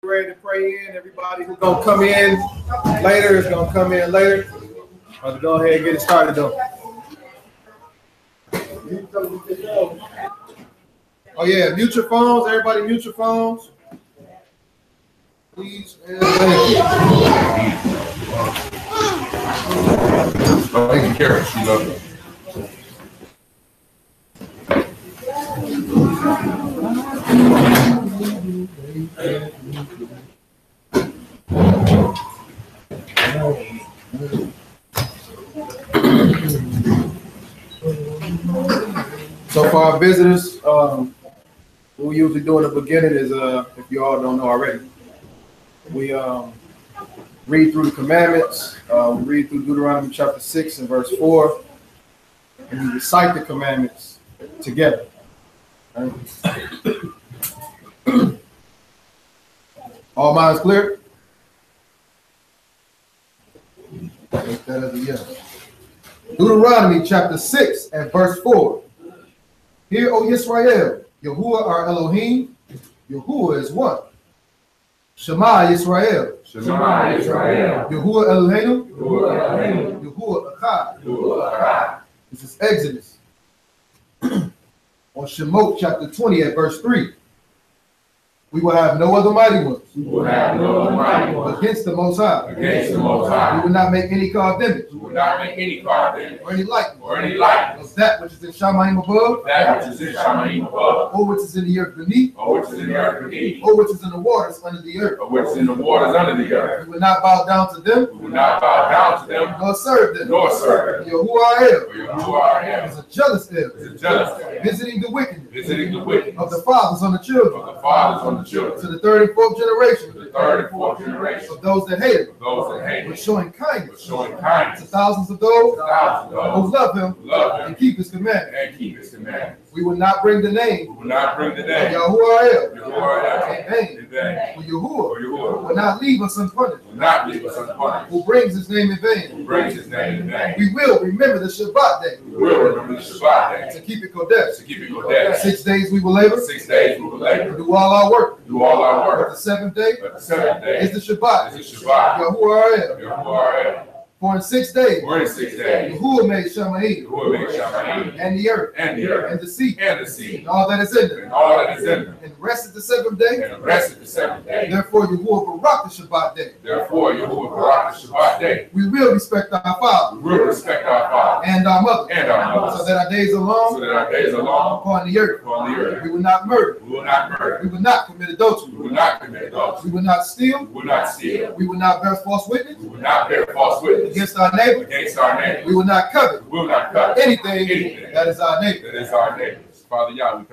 ready to pray in. Everybody who's going to come in later is going to come in later. Let's go ahead and get it started, though. Oh, yeah. Mute your phones. Everybody mute your phones. Please. Taking care of. She loves it. So for our visitors, what we usually do in the beginning is, if you all don't know already, we read through the commandments. We read through Deuteronomy chapter 6 and verse 4, and we recite the commandments together. Right? All minds clear? Take that as a yes. Deuteronomy chapter 6 and verse 4. Hear, O Yisrael, Yahuwah our Elohim, Yahuwah is one. Shema Yisrael. Shema Yisrael. Yahuwah Eloheinu. Yahuwah Eloheinu. Yahuwah Echad. Yahuwah Echad. This is Exodus. On Shemot chapter 20 at verse 3. We will have no other mighty ones. We will have no other mighty ones. Against the Most High. Against the Most High. We will not make any carved image. We will not make any carved image. Or any likeness. Or any likeness. Of that which is in Shamayim above. That which is in Shamayim above. Or which is in the earth beneath. Or which is in the earth beneath. Or which is in the waters under the earth. Or which is in the waters under the earth. We will not bow down to them. We will not bow down to them. Nor serve them. Nor serve them. Yahuwah For Yahuwah El is a jealous El. is a jealous El. Visiting the wickedness. Visiting the wickedness. Of the fathers on the children. Of the fathers on the children. To the third and fourth generation. To the third and fourth generation. Of those that hate him. Of those that hate him. But showing kindness. But showing kindness. To thousands of those. To thousands of who those. love him. Who love him. And keep his commandments. And keep his commandments. We will not bring the name. We will not bring the name. Yahuwah El. Yahuwah in vain. In vain. For Yahuwah For Yahuwah will not leave us unpunished. will not leave us unpunished. Who brings his name in vain. Who brings his name in vain. We will remember the Shabbat day. We will remember the Shabbat To day. keep it Kodesh. To keep it Kodesh. 6 days we will labor. 6 days we will labor. Do all our work. Do all our But work. the seventh day But the seventh day is the Shabbat. is the Shabbat. Yahuwah El. Yahuwah El. For in 6 days For in 6 days Yahuwah made Shamayim Yahuwah made Shamayim and the earth and the earth and the sea and the sea and all that is in and them. all that is in them. And rested the seventh day. And the rest of the seventh day. Therefore Yahuwah barak the Shabbat day. Therefore, Yahuwah barak the Shabbat day. We will respect our father We will respect our father and our mother, and our so mothers, that our days are so long that our days are long upon the earth. upon the earth. We will not murder. We will not murder. We will not commit adultery. We will not commit adultery. We will not steal. We will not steal. We will not bear false witness We will not bear false witness against our neighbor. against our neighbor. We will not covet We will not cut anything that is our neighbor. that is our neighbors. Father, Yah, we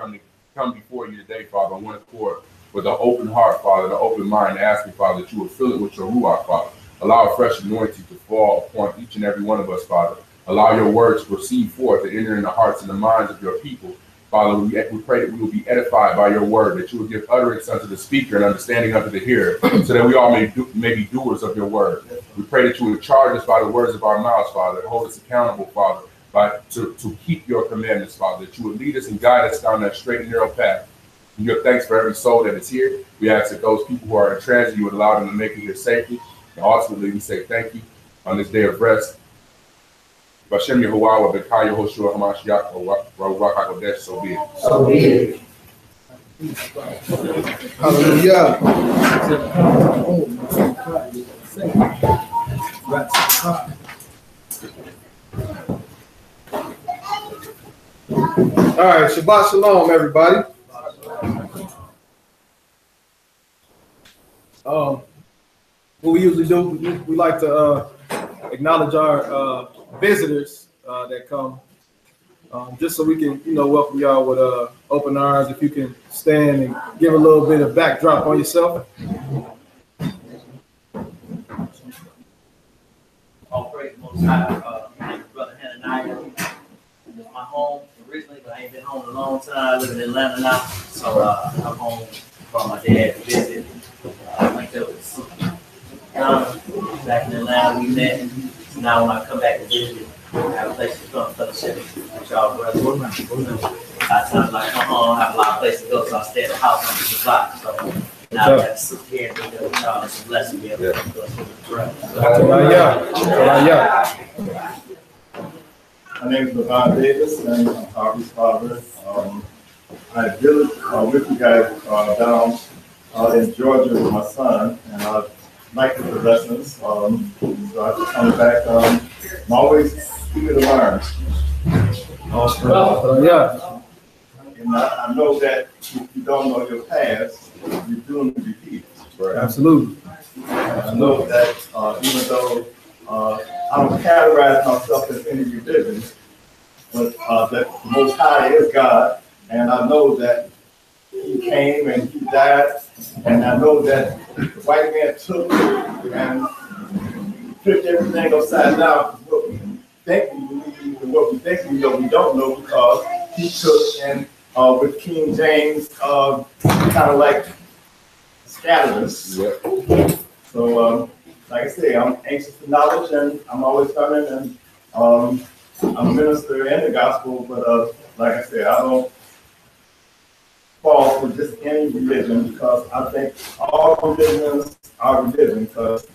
come before you today, Father, on one accord, with an open heart, Father, and an open mind, asking, Father, that you will fill it with your Ruach, Father. Allow a fresh anointing to fall upon each and every one of us, Father. Allow your words to proceed forth and enter in the hearts and the minds of your people. Father, we pray that we will be edified by your word, that you will give utterance unto the speaker and understanding unto the hearer, so that we all may be doers of your word. We pray that you would charge us by the words of our mouths, Father, and hold us accountable, Father, to keep your commandments, Father, that you would lead us and guide us down that straight and narrow path. We give thanks for every soul that is here. We ask that those people who are in transit, you would allow them to make it here safely. And ultimately, we say thank you on this day of rest. Bashem Yehovah, Bekah Yehoshua Hamashiach, Ruach HaKodesh, so be it. So be it. Hallelujah. All right, Shabbat Shalom, everybody. What we usually do, we like to acknowledge our visitors that come, just so we can, welcome y'all with open arms. If you can stand and give a little bit of backdrop on yourself. All praise the Most High. Brother Hananiah. This is my home originally, but I ain't been home in a long time. I live in Atlanta now, so I'm home from my dad to visit. Like that was back in Atlanta we met. So now when I come back to visit, I have a place to come fellowship with y'all brothers. A lot of times I come home, I have a lot of places to go, so I stay at the house on the block. So Now that's here to some blessing here. My name is Levon Davis, and I'm Harvey's father. I visit with you guys down in Georgia with my son, and I like the lessons. So I just come back. I'm always eager to learn. And I know that if you don't know your past, you're doomed to repeat it. Right. Absolutely. I know that even though I don't categorize myself as any religion, but that the Most High is God, and I know that He came and He died, and I know that the white man took and flipped everything upside down. What we think we believe and what we think we know, we don't know, because He took and with King James, kind of like scattered us. Yep. So, like I say, I'm anxious for knowledge, and I'm always learning, and I'm a minister in the gospel, but like I said, I don't fall for just any religion, because I think all religions are religion, because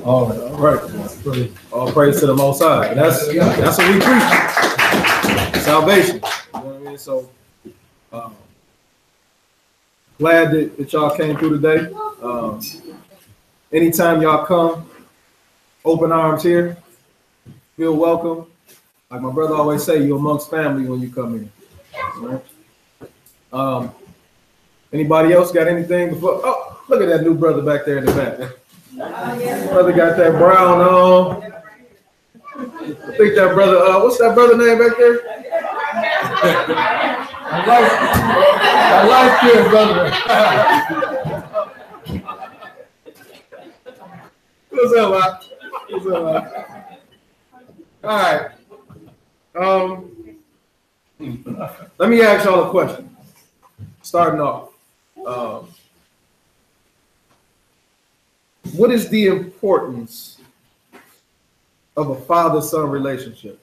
all right. All praise to the Most High. And that's what we preach. Salvation. You know what I mean? So glad that y'all came through today. Anytime y'all come, open arms here. Feel welcome. Like my brother always say, you're amongst family when you come in. Right? Anybody else got anything before? Oh, look at that new brother back there in the back. Brother got that brown on. I think that brother, what's that brother name back there? I like you, brother. What's up, man? What's up, man? All right. Let me ask y'all a question. Starting off. What is the importance of a father-son relationship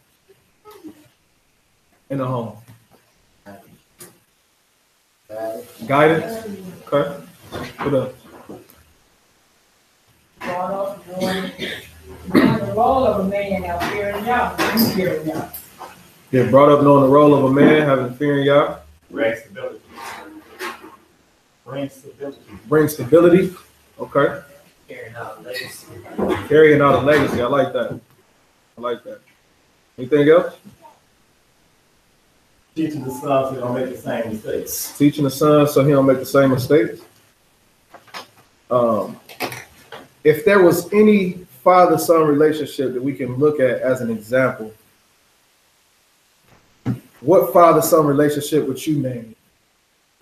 in a home? Guidance? Okay. What up? The role of a man out fearing Yah. Yeah, brought up knowing the role of a man, having fear in Yah. bring stability. Bring stability. Okay. Carrying out a legacy. Carrying out a legacy. I like that. Anything else? Teaching the son so he don't make the same mistakes. Teaching the son so he don't make the same mistakes. If there was any father-son relationship that we can look at as an example, what father-son relationship would you name?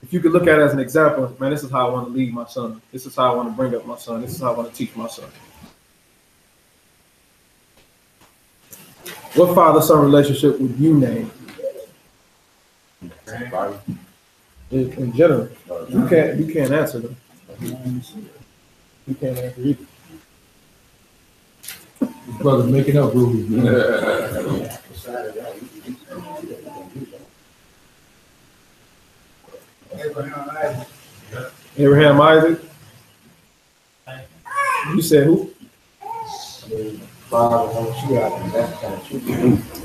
If you could look at it as an example, man, this is how I want to lead my son. This is how I want to bring up my son. This is how I want to teach my son. What father-son relationship would you name? In general, you can't answer them. You can't answer either. This brother's making up rules. Abraham, Isaac. You said who?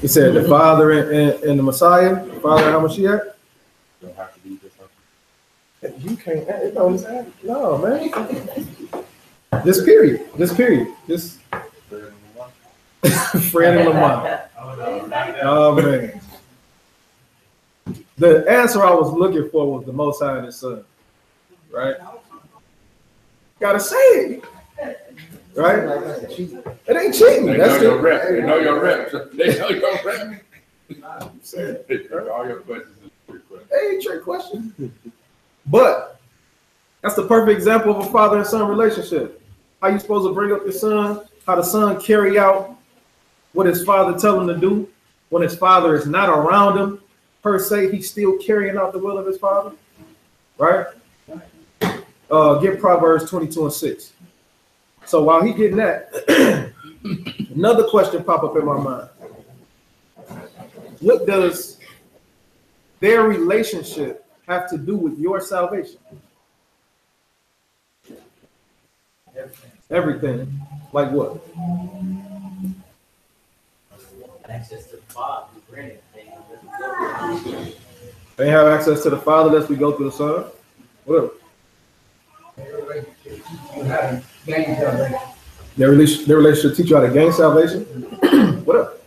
He said the Father and the Messiah. Father and Hamashiach. Don't have to be this. You can't. No, man. This period. This. Fred and Lamont. Oh man. The answer I was looking for was the Most High and His Son. Right? Gotta say it. Right? It ain't cheating. They know your rep. They know your rep. All your questions is trick questions. They ain't trick questions. But that's the perfect example of a father and son relationship. How you supposed to bring up your son, how the son carry out what his father tell him to do when his father is not around him, per se, he's still carrying out the will of his father, right? Get Proverbs 22:6. So while he getting that, another question pop up in my mind. What does their relationship have to do with your salvation? Everything. Like what? Access to the Father, granted things. They have access to the Father lest we go through the Son. What up? Their relationship teach you how to gain salvation. What up?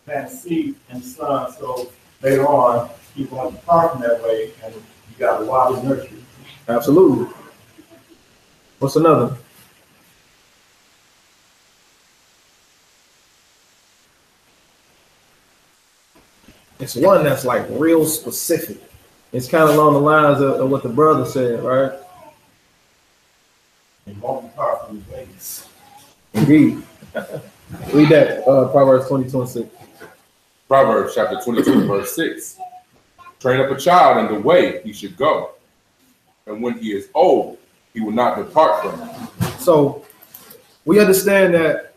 And seed and son, so later on, people have to part from that way, and you got to watch and nurture. Absolutely. What's another? It's one that's like real specific. It's kind of along the lines of what the brother said, right? And won't depart from his ways. Indeed. Read that, Proverbs 22:6. Proverbs chapter 22, verse 6. Train up a child in the way he should go, and when he is old, he will not depart from it. So we understand that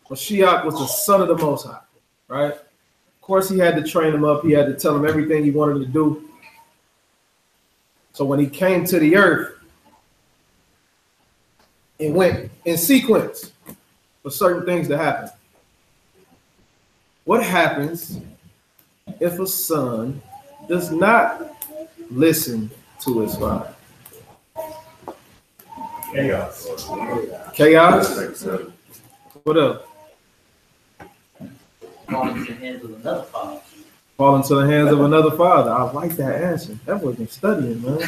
Mashiach was the son of the Most High, right? Of course, he had to train him up. He had to tell him everything he wanted to do. So when he came to the earth, it went in sequence for certain things to happen. What happens if a son does not listen to his father? Chaos. Chaos? What up? Fall into the hands of another father. Fall into the hands of another father. I like that answer. That wasn't studying, man.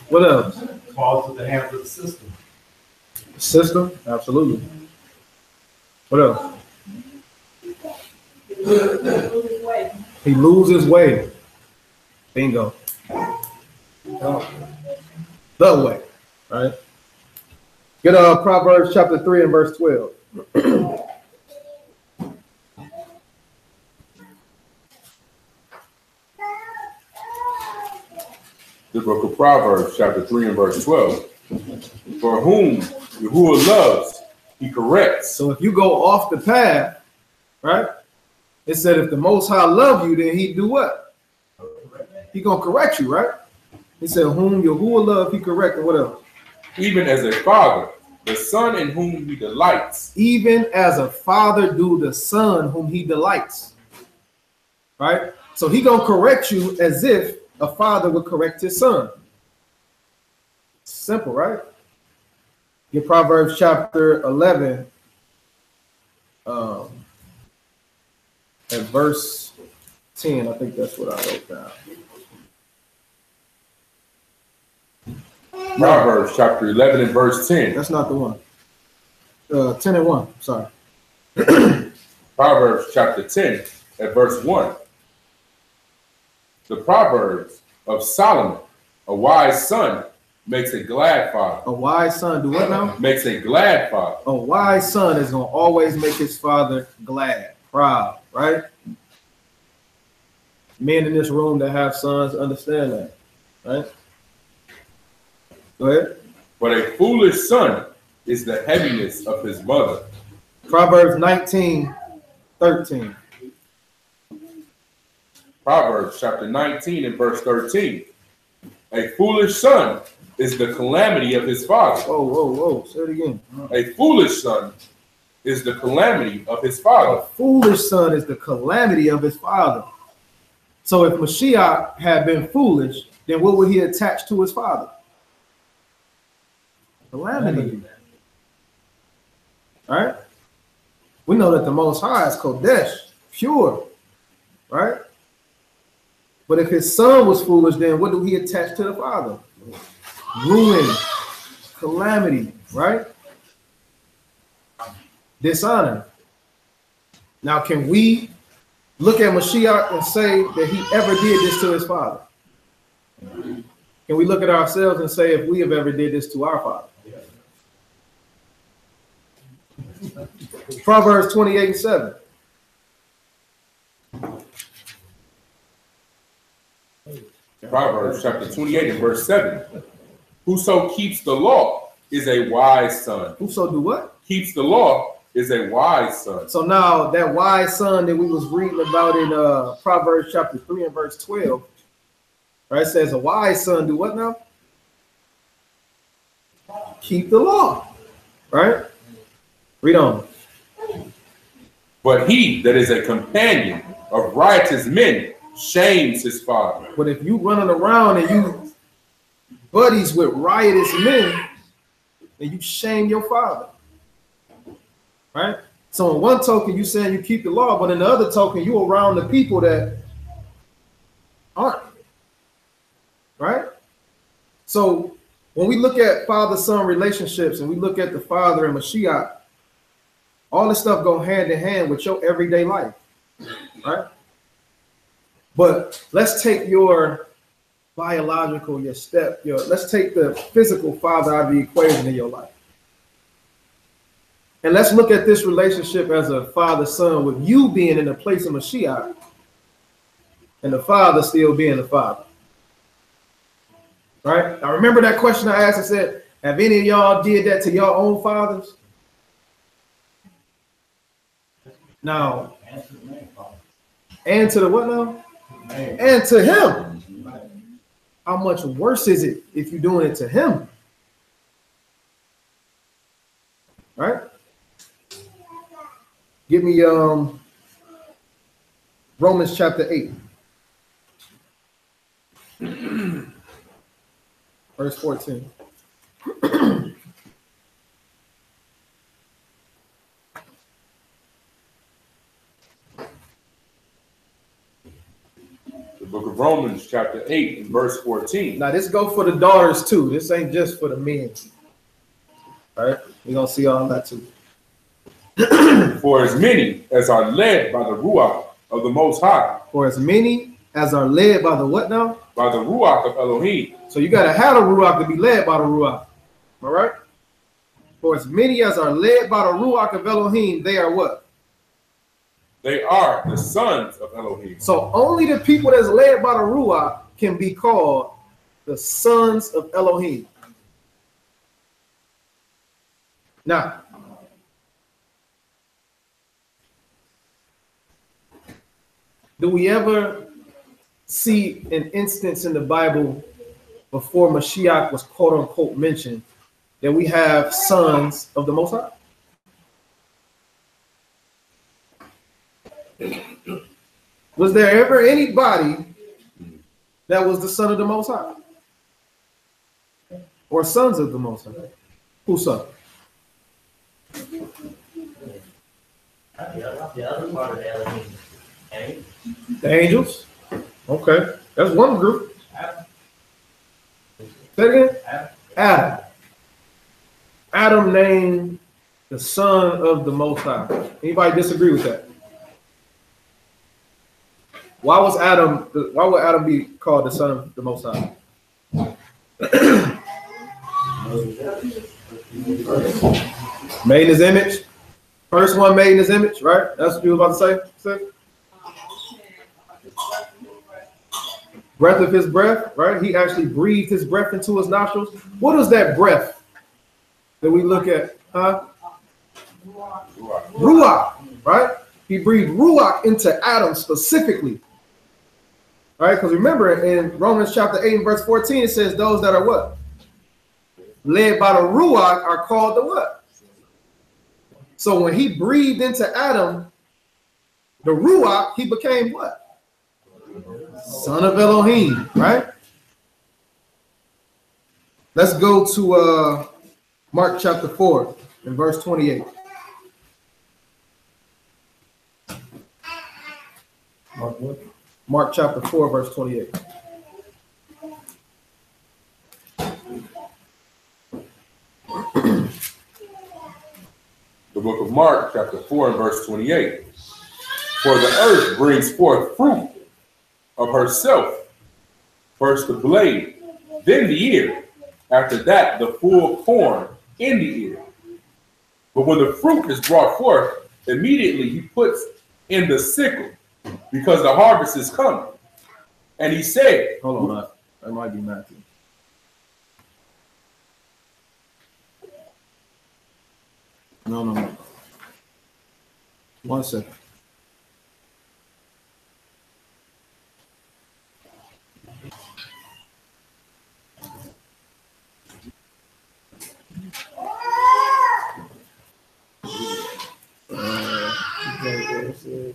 What else? Falls to the hands of the system. System? Absolutely. What else? He loses his way. Bingo. The way, right? Get Proverbs chapter 3 and verse 12. The book of Proverbs chapter 3 and verse 12. For whom Yahuwah loves, he corrects. So if you go off the path, right? It said if the Most High love you, then he do what? He gonna correct you, right? He said whom Yahuwah love, he correct. And what else? Even as a father, the son in whom he delights. Even as a father do the son whom he delights. Right? So he gonna correct you as if a father would correct his son. Simple, right? Get Proverbs chapter 11 at verse 10. I think that's what I wrote down. Proverbs chapter 11 and verse 10. That's not the one. 10 and 1, sorry. Proverbs chapter 10 at verse 1. The Proverbs of Solomon, a wise son makes a glad father. A wise son do what now? Makes a glad father. A wise son is going to always make his father glad, proud, right? Men in this room that have sons understand that, right? Go ahead. But a foolish son is the heaviness of his mother. Proverbs 19:13. Proverbs chapter 19 and verse 13. A foolish son is the calamity of his father. Whoa. Say it again. A foolish son is the calamity of his father. A foolish son is the calamity of his father. So if Mashiach had been foolish, then what would he attach to his father? Calamity. All right? We know that the Most High is Kodesh, pure, right? But if his son was foolish, then what do he attach to the father? Ruin, calamity, right? Dishonor. Now, can we look at Mashiach and say that he ever did this to his father? Can we look at ourselves and say if we have ever did this to our father? Proverbs 28:7. Proverbs chapter 28 and verse 7. Whoso keeps the law is a wise son. Whoso do what? Keeps the law is a wise son. So now that wise son that we was reading about in Proverbs chapter 3 and verse 12, right, says a wise son do what now? keep the law. Right? Read on. But he that is a companion of riotous men shames his father. But if you running around and you buddies with riotous men, then you shame your father. Right? So in one token, you saying you keep the law, but in the other token, you around the people that aren't. Right? So when we look at father-son relationships and we look at the Father and Mashiach, all this stuff go hand in hand with your everyday life. Right? But let's take your biological, let's take the physical father out of the equation in your life. And let's look at this relationship as a father-son with you being in the place of Mashiach and the father still being the father. Right? I remember that question I asked. I said, have any of y'all did that to your own fathers? Now, and to the what now? And to him. How much worse is it if you're doing it to him? Right? Give me Romans chapter 8. Verse 14. The book of Romans, chapter 8, and verse 14. Now, this go for the daughters too. This ain't just for the men. All right? We're going to see all that too. For as many as are led by the Ruach of the Most High. For as many as are led by the what now? By the Ruach of Elohim. So you got to have a Ruach to be led by the Ruach. All right? For as many as are led by the Ruach of Elohim, they are what? They are the sons of Elohim. So only the people that's led by the Ruach can be called the sons of Elohim. Now, do we ever see an instance in the Bible before Mashiach was quote unquote mentioned that we have sons of the Most High? Was there ever anybody that was the son of the Most High? Or sons of the Most High? Who's son? The other part of the Elohim. Okay? The angels? Okay. That's one group. Say it again? Adam. Adam named the son of the Most High. Anybody disagree with that? Why would Adam be called the son of the Most High? Made in his image. First one made in his image, right? That's what you were about to say? Breath of his breath, right? He actually breathed his breath into his nostrils. What is that breath that we look at? Huh? Ruach, right? He breathed Ruach into Adam specifically. Right? Because remember in Romans chapter 8 and verse 14, it says those that are what? Led by the Ruach are called the what? So when he breathed into Adam, the Ruach, he became what? Son of Elohim, right? Let's go to Mark chapter 4 and verse 28. Mark chapter 4, verse 28. The book of Mark, chapter 4, and verse 28. For the earth brings forth fruit of herself, first the blade, then the ear, after that the full corn in the ear. But when the fruit is brought forth, immediately he puts in the sickle, because the harvest is coming. And he said, hold on, that might be Matthew. No. 1 second. says,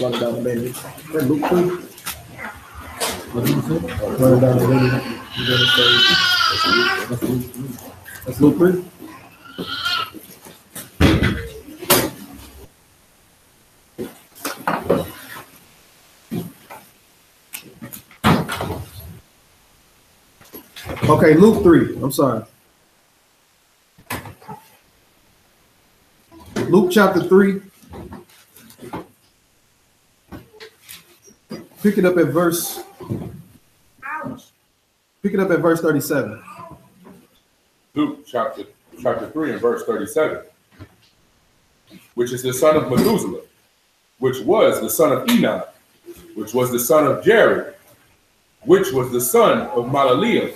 run down the menu. Luke 3. What did you say? Run down the menu. You're gonna say, that's Luke 3. Okay, Luke 3. I'm sorry. Luke chapter 3. Pick it up at verse 37. Luke chapter 3 and verse 37. Which is the son of Methuselah, which was the son of Enoch, which was the son of Jared, which was the son of Malaleah,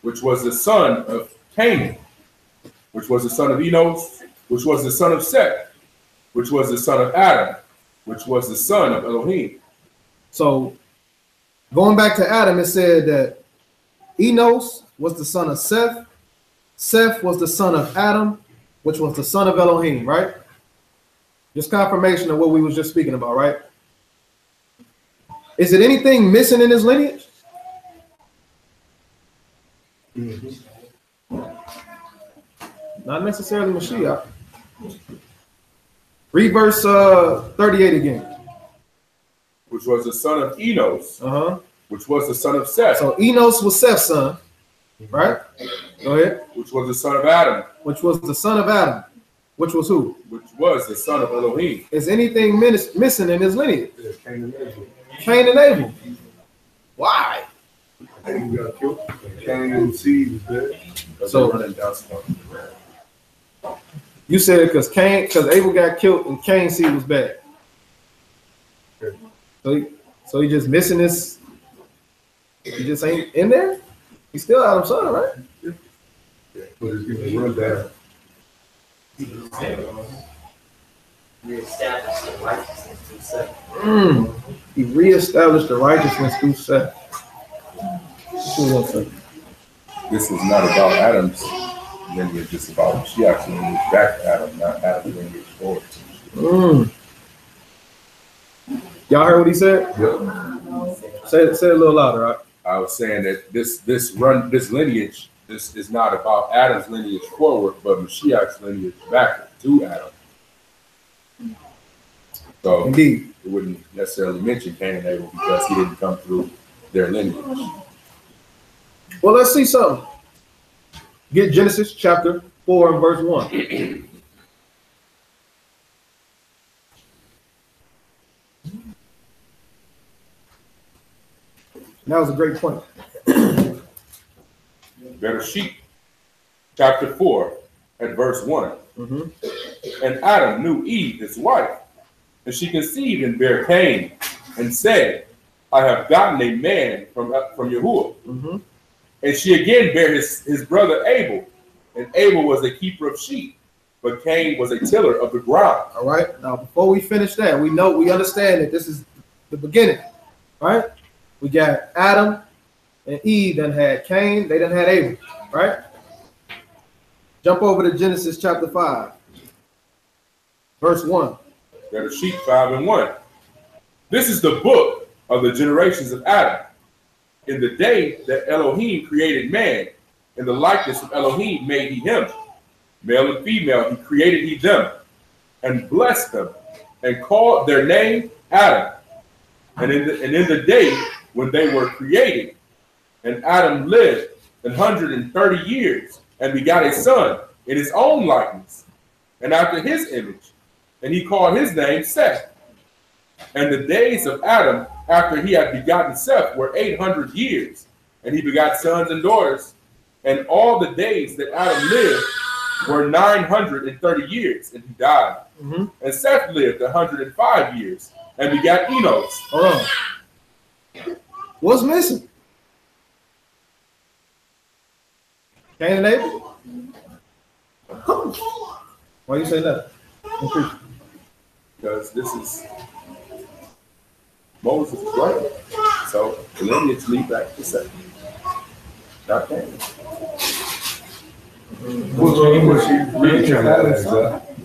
which was the son of Canaan, which was the son of Enos, which was the son of Seth, which was the son of Adam, which was the son of Elohim. So going back to Adam, it said that Enos was the son of Seth. Seth was the son of Adam, which was the son of Elohim, right? Just confirmation of what we was just speaking about, right? Is it anything missing in his lineage? Not necessarily Mashiach. Read verse 38 again. Which was the son of Enos, which was the son of Seth. So Enos was Seth's son, right? Go ahead. Which was the son of Adam. Which was the son of Adam. Which was who? Which was the son of Elohim. Is anything missing in his lineage? Cain and Abel. Cain and Abel. Why? Cain got killed. Cain's seed was dead. So you said because Abel got killed and Cain's seed was bad. So he just missing this. He just ain't in there. He's still Adam's son, right? Yeah. But it's getting run down. Reestablish the righteousness through Seth. He reestablished the righteousness through Seth. This is not about Adam's lineage, it's about Mashiach's lineage back to Adam, not Adam's lineage forward. Y'all heard what he said? Yep. Say it a little louder, right? I was saying that this lineage, this is not about Adam's lineage forward, but Mashiach's lineage back to Adam. So Indeed. it wouldn't necessarily mention Cain and Abel because he didn't come through their lineage. Well, let's see something. Get Genesis chapter 4 and verse 1. That was a great point. Bereshit, chapter 4, at verse 1. And Adam knew Eve, his wife, and she conceived and bare Cain, and said, I have gotten a man from Yahuwah. And she again bare his brother Abel, and Abel was a keeper of sheep, but Cain was a tiller of the ground. All right. Now, before we finish that, we understand that this is the beginning, right? We got Adam and Eve done had Cain, they done had Abel, right? Jump over to Genesis chapter 5, verse 1. Bereshit 5 and 1. This is the book of the generations of Adam. In the day that Elohim created man, in the likeness of Elohim made he him. Male and female, he created he them, and blessed them, and called their name Adam. And in the day when they were created, and Adam lived 130 years, and begot a son in his own likeness, and after his image, and he called his name Seth. And the days of Adam after he had begotten Seth were 800 years, and he begot sons and daughters. And all the days that Adam lived were 930 years, and he died. And Seth lived 105 years, and begot Enos. Hold on. What's missing? Cain and Abel? Why you say that? Because this is Moses' right. So the lineage lead back to Seth. Not Cain.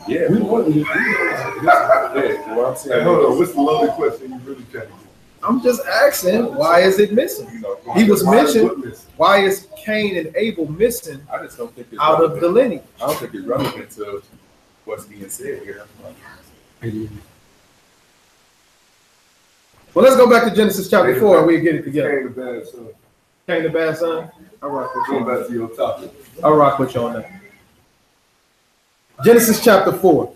Yeah. We wouldn't. Yeah, well, I'm saying, Hold on, what's the loaded question you really trying to get? I'm just asking, why is it missing? you know, He was Why is mentioned. what missing? Why is Cain and Abel missing I just don't think it's out of relevant. the lineage? I don't think it's relevant to what's being said here. Well, let's go back to Genesis chapter 4 and we'll get it together. Came to bad, so Cain the bad son? I'll rock with you going on back that. to your topic. I'll rock with you on that. Genesis chapter 4.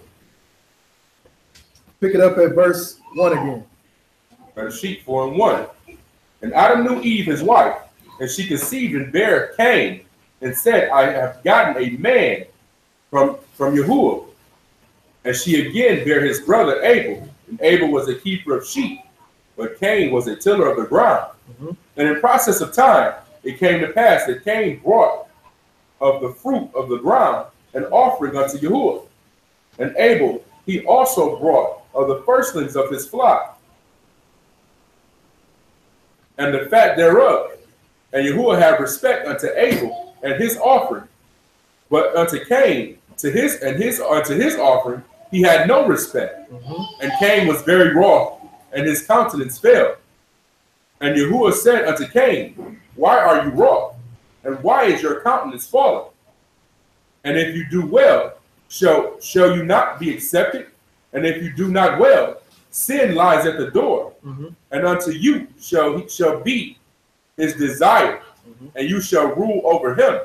Pick it up at verse 1 again. And sheep 4:1. And Adam knew Eve his wife, and she conceived and bare Cain, and said, I have gotten a man from Yahuwah. And she again bare his brother Abel, and Abel was a keeper of sheep, but Cain was a tiller of the ground. And in process of time, it came to pass that Cain brought of the fruit of the ground an offering unto Yahuwah. And Abel, he also brought of the firstlings of his flock, and the fat thereof. And Yahuwah had respect unto Abel and his offering, but unto Cain, unto his offering, he had no respect. And Cain was very wroth, and his countenance fell. And Yahuwah said unto Cain, why are you wroth? And why is your countenance fallen? And if you do well, shall you not be accepted? And if you do not well, sin lies at the door. And unto you shall be his desire, and you shall rule over him.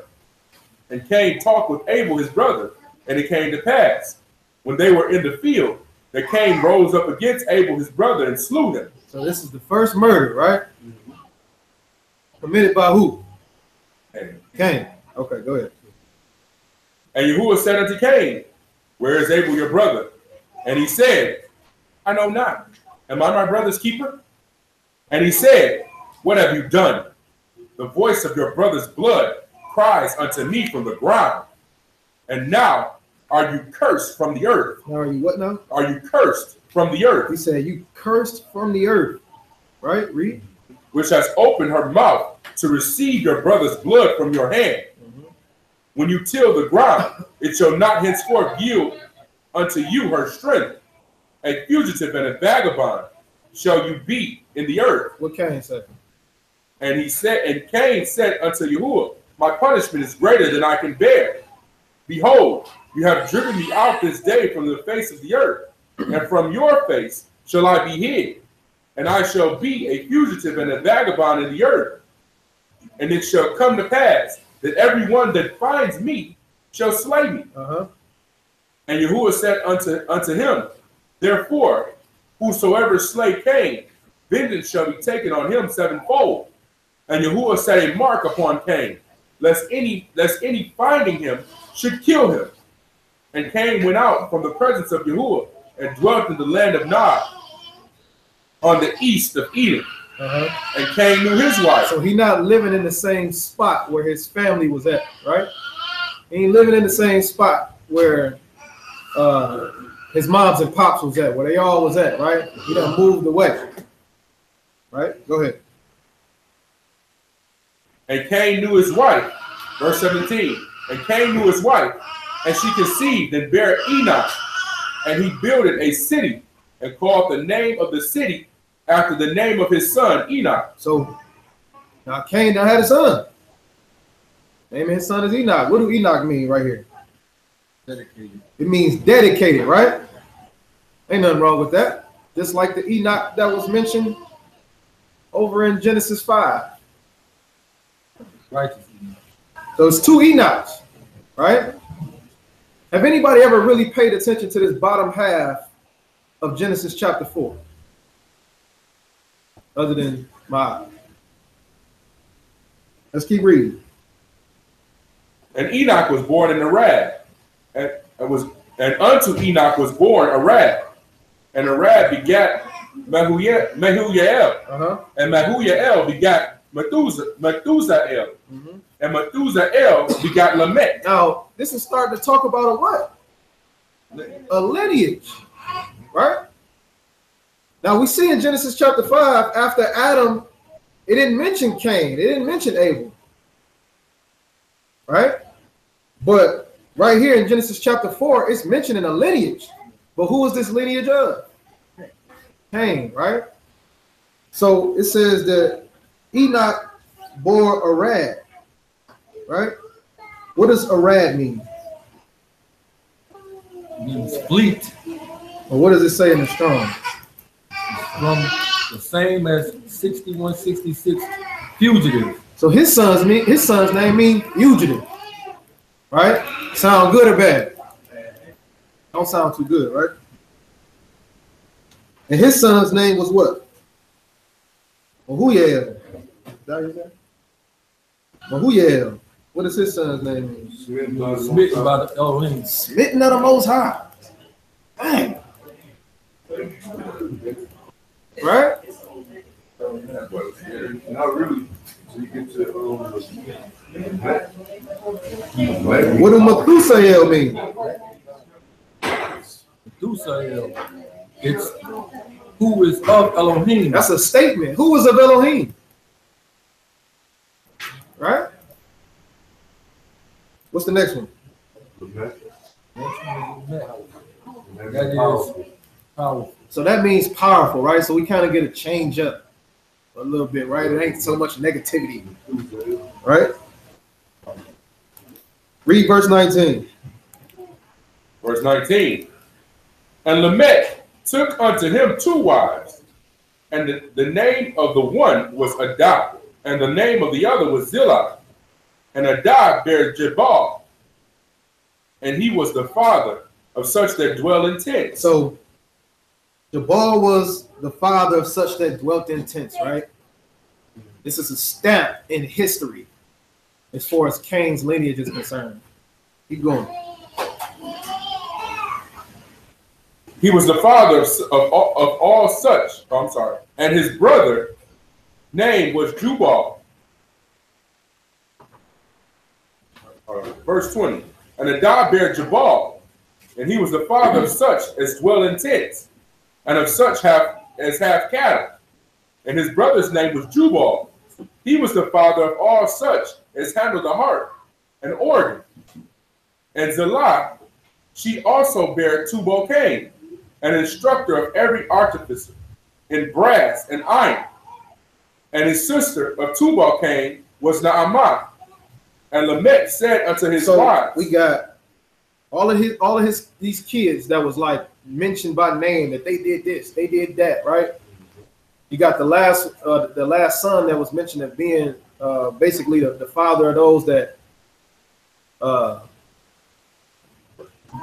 And Cain talked with Abel his brother, and it came to pass, when they were in the field, that Cain rose up against Abel his brother and slew him. So this is the first murder, right? Committed by who? Cain. Okay, go ahead. And Yahuwah said unto Cain, where is Abel your brother? And he said, I know not. Am I my brother's keeper? And he said, what have you done? The voice of your brother's blood cries unto me from the ground. And now are you cursed from the earth? Now are you what now? Are you cursed from the earth? He said, you cursed from the earth. Right? Read. Which has opened her mouth to receive your brother's blood from your hand. When you till the ground, it shall not henceforth yield unto you her strength. A fugitive and a vagabond shall you be in the earth. What Cain said? And Cain said unto Yahuwah, my punishment is greater than I can bear. Behold, you have driven me out this day from the face of the earth, and from your face shall I be hid, and I shall be a fugitive and a vagabond in the earth. And it shall come to pass that everyone that finds me shall slay me. And Yahuwah said unto him, therefore, whosoever slay Cain, vengeance shall be taken on him sevenfold. And Yahuwah set a mark upon Cain, lest any finding him should kill him. And Cain went out from the presence of Yahuwah and dwelt in the land of Nod, on the east of Eden. And Cain knew his wife. So he not living in the same spot where his family was at, right? He ain't living in the same spot where his moms and pops was at, where they all was at, right? He done moved away. Right? Go ahead. And Cain knew his wife. Verse 17. And Cain knew his wife, and she conceived and bare Enoch. And he builded a city, and called the name of the city after the name of his son Enoch. So now Cain done had a son. Name of his son is Enoch. What do Enoch mean right here? Dedicated. It means dedicated, right? Ain't nothing wrong with that. Just like the Enoch that was mentioned over in Genesis 5. Righteous. So it's two Enochs, right? Have anybody ever really paid attention to this bottom half of Genesis chapter 4? Other than my. Let's keep reading. And Enoch was born in Arad, and unto Enoch was born Arad, and Arad begat Mehujael, and Mehujael begat Methusael, and Methusael begat Lamech. Now, this is starting to talk about a what? A lineage, right? Now, we see in Genesis chapter 5, after Adam, it didn't mention Cain. It didn't mention Abel, right? But right here in Genesis chapter 4, it's mentioning a lineage. But who is this lineage of? Cain, right? So it says that Enoch bore Arad, right? What does Arad mean? It means fleet. Or what does it say in the Strong? From the same as 6166 fugitive. So his son's name means fugitive, right? Sound good or bad? Don't sound too good, right? And his son's name was what? Mahuyel. Is that his name? Mahuyel. What is his son's name mean? Smitten by the Elohim. Smitten of the Most High. Dang. Right? Not really. So you get to, What do Methusael mean? Methusael. It's who is of Elohim. That's a statement. Who is of Elohim? Right? What's the next one? That is powerful. So that means powerful, right? So we kind of get a change up a little bit, right? It ain't so much negativity, right? Read verse 19. Verse 19. And Lamech took unto him 2 wives, and the name of the one was Adah, and the name of the other was Zillah. And Adah bare Jabal, and he was the father of such that dwell in tents. So Jabal was the father of such that dwelt in tents, right? This is a stamp in history as far as Cain's lineage is concerned. Keep going. He was the father of all such. Oh, I'm sorry. And his brother name was Jubal. Verse 20. And Adah bare Jabal, and he was the father of such as dwell in tents, and of such as have cattle. And his brother's name was Jubal. He was the father of all such as handle the harp and organ. And Zillah, she also bare Tubal-Cain, an instructor of every artificer in brass and iron. And his sister of Tubal-Cain was Naamah. And Lamech said unto his wives. We got all of these kids that was like mentioned by name, that they did this, they did that, right? You got the last son that was mentioned as being basically the father of those that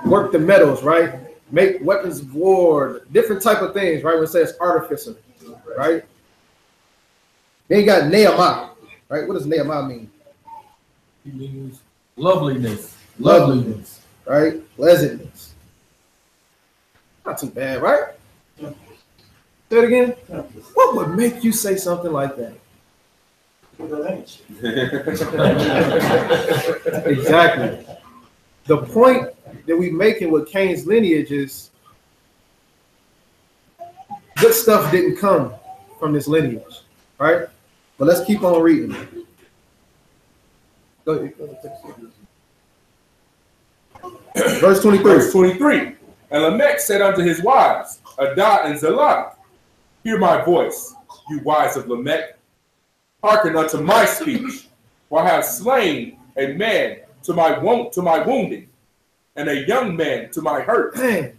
work the metals, right? Make weapons of war, different type of things, right? When it says artificer, right? Then you got Nehemiah, right? What does Nehemiah mean? He means loveliness. Loveliness, right? Pleasantness. Not too bad, right? Say it again. What would make you say something like that? Exactly. The point that we're making with Cain's lineage is good stuff didn't come from this lineage, right? But let's keep on reading. Go ahead. Verse 23. Verse 23. And Lamech said unto his wives, Adah and Zillah, hear my voice, you wives of Lamech. Hearken unto my speech, for I have slain a man to my wounding, and a young man to my hurt. Man,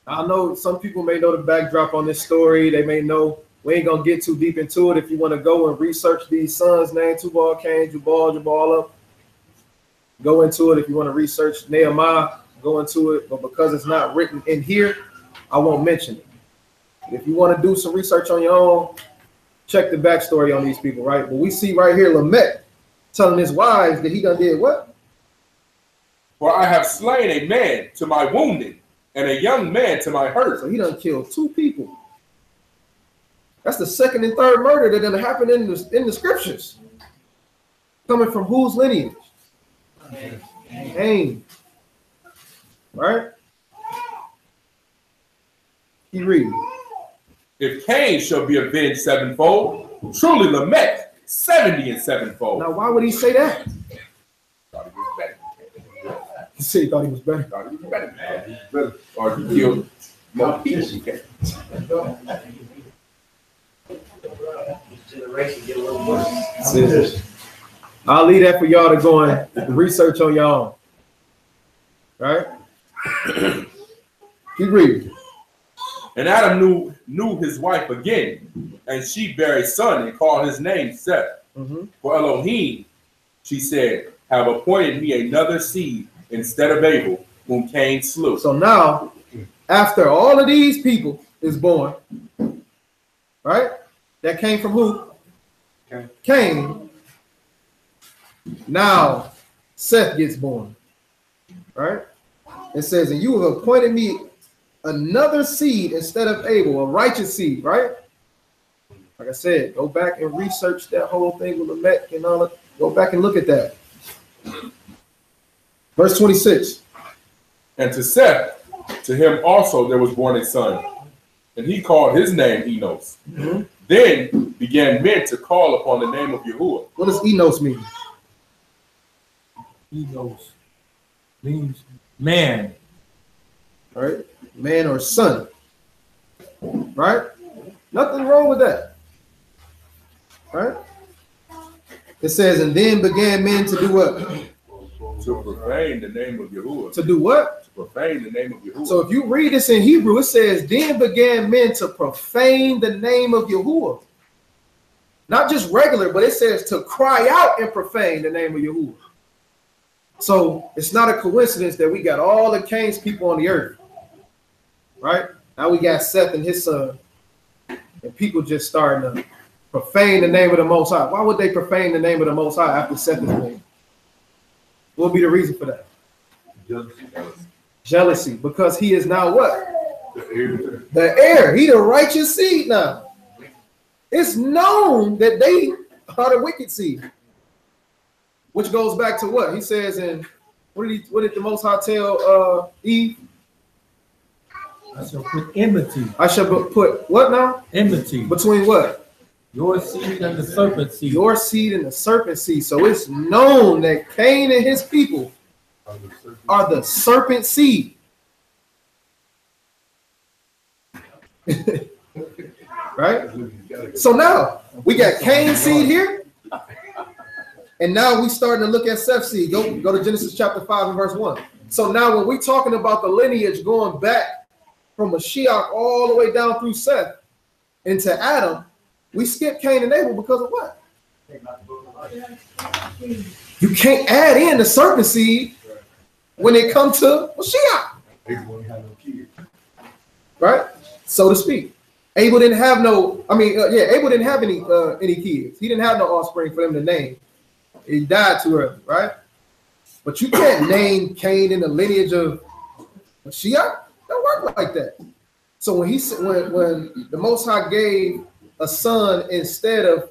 I know some people may know the backdrop on this story. They may know. We ain't gonna get too deep into it. If you want to go and research these sons' names, Tubal-Cain, Jubal up, go into it. If you want to research Nehemiah, go into it. But because it's not written in here, I won't mention it. If you want to do some research on your own, check the backstory on these people, right? But we see right here Lamech telling his wives that he done did what? For I have slain a man to my wounding, and a young man to my hurt. So he done killed 2 people. That's the second and third murder that done happened in the scriptures. Coming from whose lineage? Cain. Right? Keep reading. If Cain shall be avenged 7-fold, truly Lamech 70 and 7-fold. Now, why would he say that? He said he thought he was better. Thought he was better, man. Or he killed more people. Generation get a little worse. I'll leave that for y'all to go and research on your own. Right? Keep reading. And Adam knew his wife again, and she bare a son and called his name Seth. For Elohim, she said, have appointed me another seed instead of Abel, whom Cain slew. So now, after all of these people is born, right? That came from who? Cain. Now, Seth gets born, right? It says, and you have appointed me another seed instead of Abel, a righteous seed, right? Like I said, go back and research that whole thing with Lamech and all that. Go back and look at that. Verse 26. And to Seth, to him also there was born a son, and he called his name Enos. Then began men to call upon the name of Yahuwah. What does Enos mean? Enos means man. Right? Man or son. Right? Nothing wrong with that. Right? It says, and then began men to do what? To profane the name of Yahuwah. To do what? To profane the name of Yahuwah. So if you read this in Hebrew, it says, then began men to profane the name of Yahuwah. Not just regular, but it says to cry out and profane the name of Yahuwah. So it's not a coincidence that we got all the Cain's people on the earth. Right? Now we got Seth and his son. And people just starting to profane the name of the Most High. Why would they profane the name of the Most High after Seth is born? What would be the reason for that? Jealousy. Because he is now what? The heir. He the righteous seed now. It's known that they are the wicked seed. Which goes back to what? He says in, what did the Most High tell Eve? I shall put enmity. I shall put what now? Enmity. Between what? Your seed and the serpent seed. Your seed and the serpent seed. So it's known that Cain and his people are the serpent seed. Right? So now we got Cain's seed here. And now we starting to look at Seth's seed. Go to Genesis chapter 5 and verse 1. So now when we're talking about the lineage going back from Mashiach all the way down through Seth into Adam, we skip Cain and Abel because of what? You can't add in the serpent seed when it comes to Mashiach. Right? So to speak. Abel didn't have no, Abel didn't have any kids. He didn't have no offspring for them to name. He died too early, right? But you can't name Cain in the lineage of Mashiach. Don't work like that. So when the Most High gave a son instead of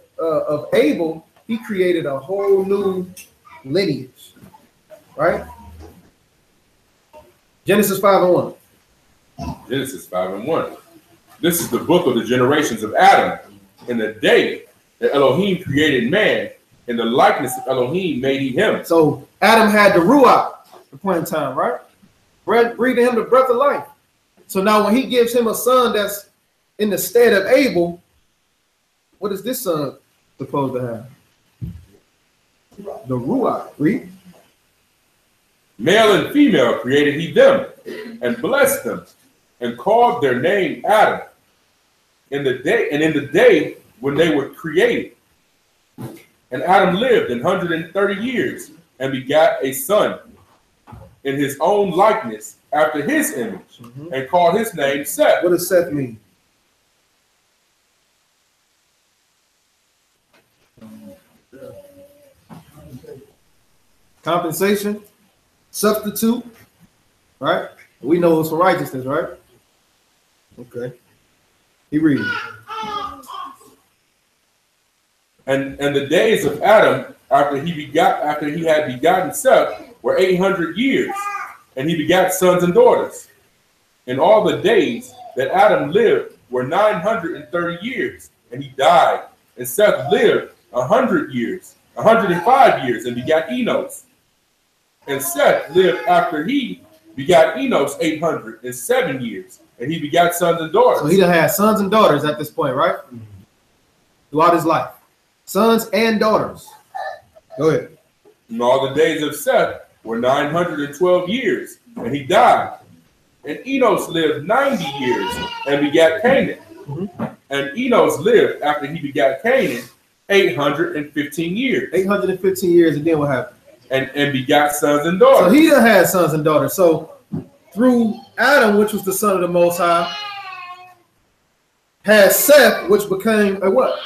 Abel, he created a whole new lineage, right? Genesis 5 and 1. Genesis 5 and 1. This is the book of the generations of Adam. In the day that Elohim created man, in the likeness of Elohim made he him. So Adam had the Ruach at the point in time, right? Breathing him the breath of life. So now when he gives him a son that's in the stead of Abel, what is this son supposed to have? The Ruach. Read. Male and female created he them, and blessed them, and called their name Adam. In the day when they were created. And Adam lived 130 years, and begat a son in his own likeness, after his image, and called his name Seth. What does Seth mean? Compensation, substitute, right? We know it's for righteousness, right? Okay. He reads. And the days of Adam after he had begotten Seth were 800 years, and he begat sons and daughters. And all the days that Adam lived were 930 years, and he died. And Seth lived 105 years, and begat Enos. And Seth lived after he begat Enos 807 years, and he begat sons and daughters. So he done had sons and daughters at this point, right? Throughout his life. Sons and daughters. Go ahead. And all the days of Seth were 912 years, and he died. And Enos lived 90 years and begat Canaan. And Enos lived after he begat Canaan 815 years. 815 years, and then what happened? And begat sons and daughters. So he done had sons and daughters. So through Adam, which was the son of the Most High, had Seth, which became a what?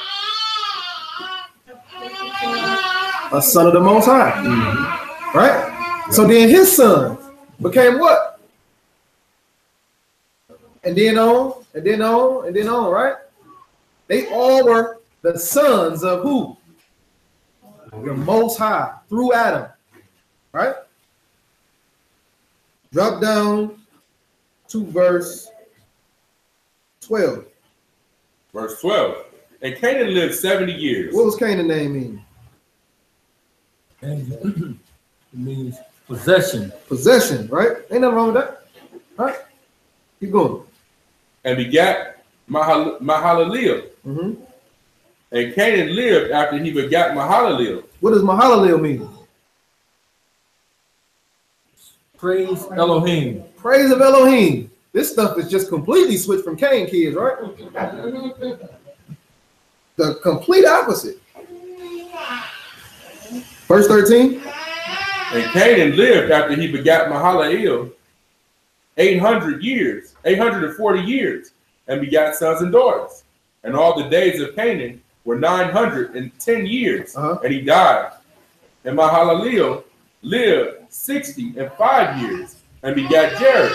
A son of the Most High. Right? So then his sons became what? And then on, and then on, and then on, right? They all were the sons of who? The Most High, through Adam, right? Drop down to verse 12. Verse 12. And Canaan lived 70 years. What was Canaan's name mean? And it means possession. Possession, right? Ain't nothing wrong with that. All right? Keep going. And begat Mahalaleel. And Canaan lived after he begat Mahalaleel. What does Mahalaleel mean? Praise Elohim. Praise of Elohim. This stuff is just completely switched from Cain kids, right? The complete opposite. Verse 13. And Canaan lived after he begat Mahalaleel 840 years, and begat sons and daughters. And all the days of Canaan were 910 years, and he died. And Mahalaleel lived 65 years, and begat Jared.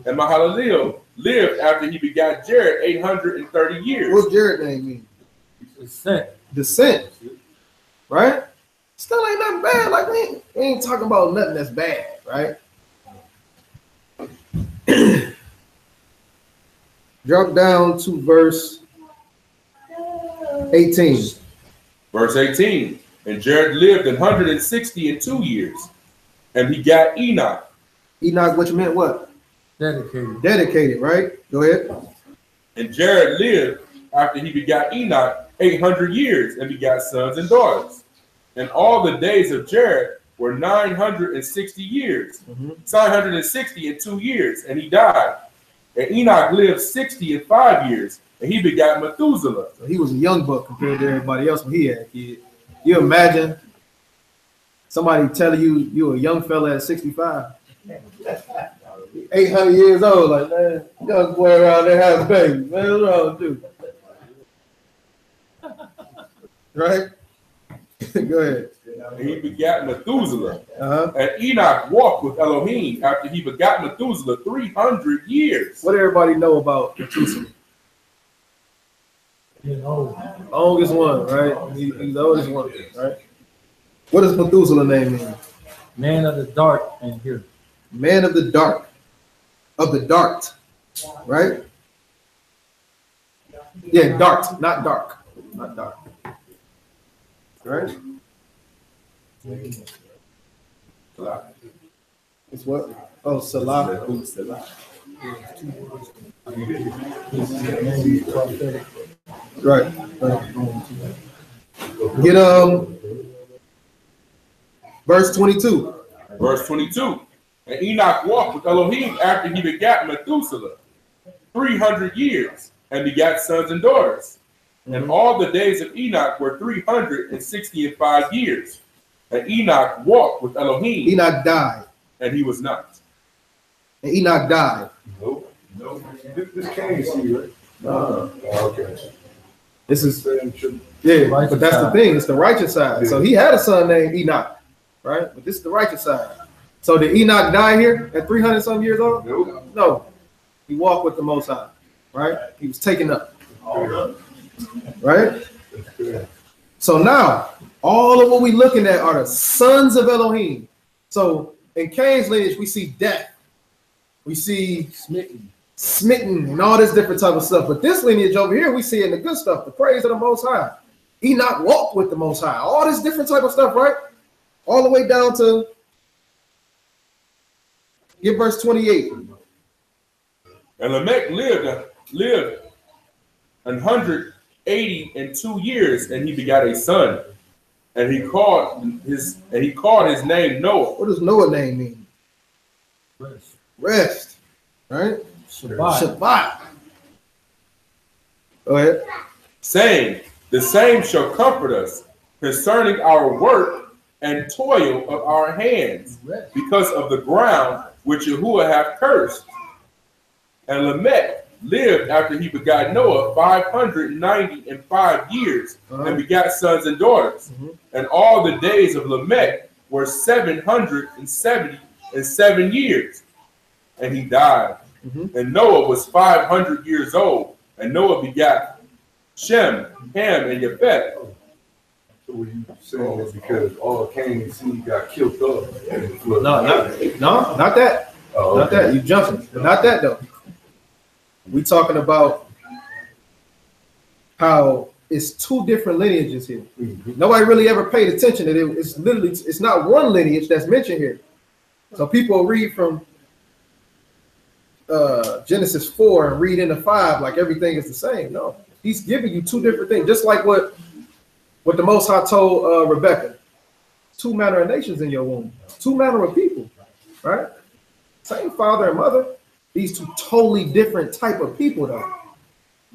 And Mahalaleel lived after he begat Jared 830 years. What's Jared's name mean? Descent. Descent. Right? Still ain't nothing bad. Like we ain't talking about nothing that's bad, right? Drop down to verse 18. Verse 18. And Jared lived 162 years, and begat Enoch. Enoch, which meant what? Dedicated. Dedicated, right? Go ahead. And Jared lived after he begat Enoch 800 years, and begat sons and daughters. And all the days of Jared were 960 years, 960 and 2 years, and he died. And Enoch lived 65 years, and he begat Methuselah. So he was a young buck compared to everybody else when he had a kid. You imagine somebody telling you you're a young fella at 65, 800 years old, like, man, young boy around there having babies, man, what's wrong with you? Right? Go ahead. And he begat Methuselah. And Enoch walked with Elohim after he begat Methuselah 300 years. What everybody know about Methuselah? Longest one, right? He's the oldest one, right? What does Methuselah name mean? Man of the dark and here. Man of the dark. Of the dart, right? Yeah, dart, not dark. Not dark. Right? It's what? Oh, Salah. Right. Get verse 22. Verse 22. And Enoch walked with Elohim after he begat Methuselah 300 years, and begat sons and daughters. And all the days of Enoch were 365 years. And Enoch walked with Elohim. Enoch died. And he was not. And Enoch died. Nope. This can't see, right? Okay. This is, yeah, but that's the thing. It's the righteous side. So he had a son named Enoch, right? But this is the righteous side. So did Enoch die here at 300 some years old? Nope. No. He walked with the Most High, right? He was taken up. Right? So now, all of what we're looking at are the sons of Elohim. So in Cain's lineage, we see death. We see smitten and all this different type of stuff. But this lineage over here, we see in the good stuff, the praise of the Most High. Enoch walked with the Most High. All this different type of stuff, right? All the way down to Get verse 28. And Lamech lived 182 years, and he begat a son, and he called his name Noah. What does Noah name mean? Rest. Rest, right? Shabbat. Shabbat. Go ahead. Saying, the same shall comfort us concerning our work and toil of our hands, Rest. because of the ground which Yahuwah hath cursed. And Lamech lived after he begot Noah 595 years, and begat sons and daughters. And all the days of Lamech were 777 years, and he died. And Noah was 500 years old, and Noah begat Shem, Ham, and Japheth. So what you saying is because all Cain's seed got killed up in the flood? No, not that. Oh, Not that. You jumping. But not that though. We talking about how it's two different lineages here. Nobody really ever paid attention to it. It's not one lineage that's mentioned here. So people read from Genesis 4 and read into 5 like everything is the same. No, he's giving you two different things, just like what the Most High told Rebecca. 2 manner of nations in your womb, 2 manner of people, right? Same father and mother. These two totally different type of people, though,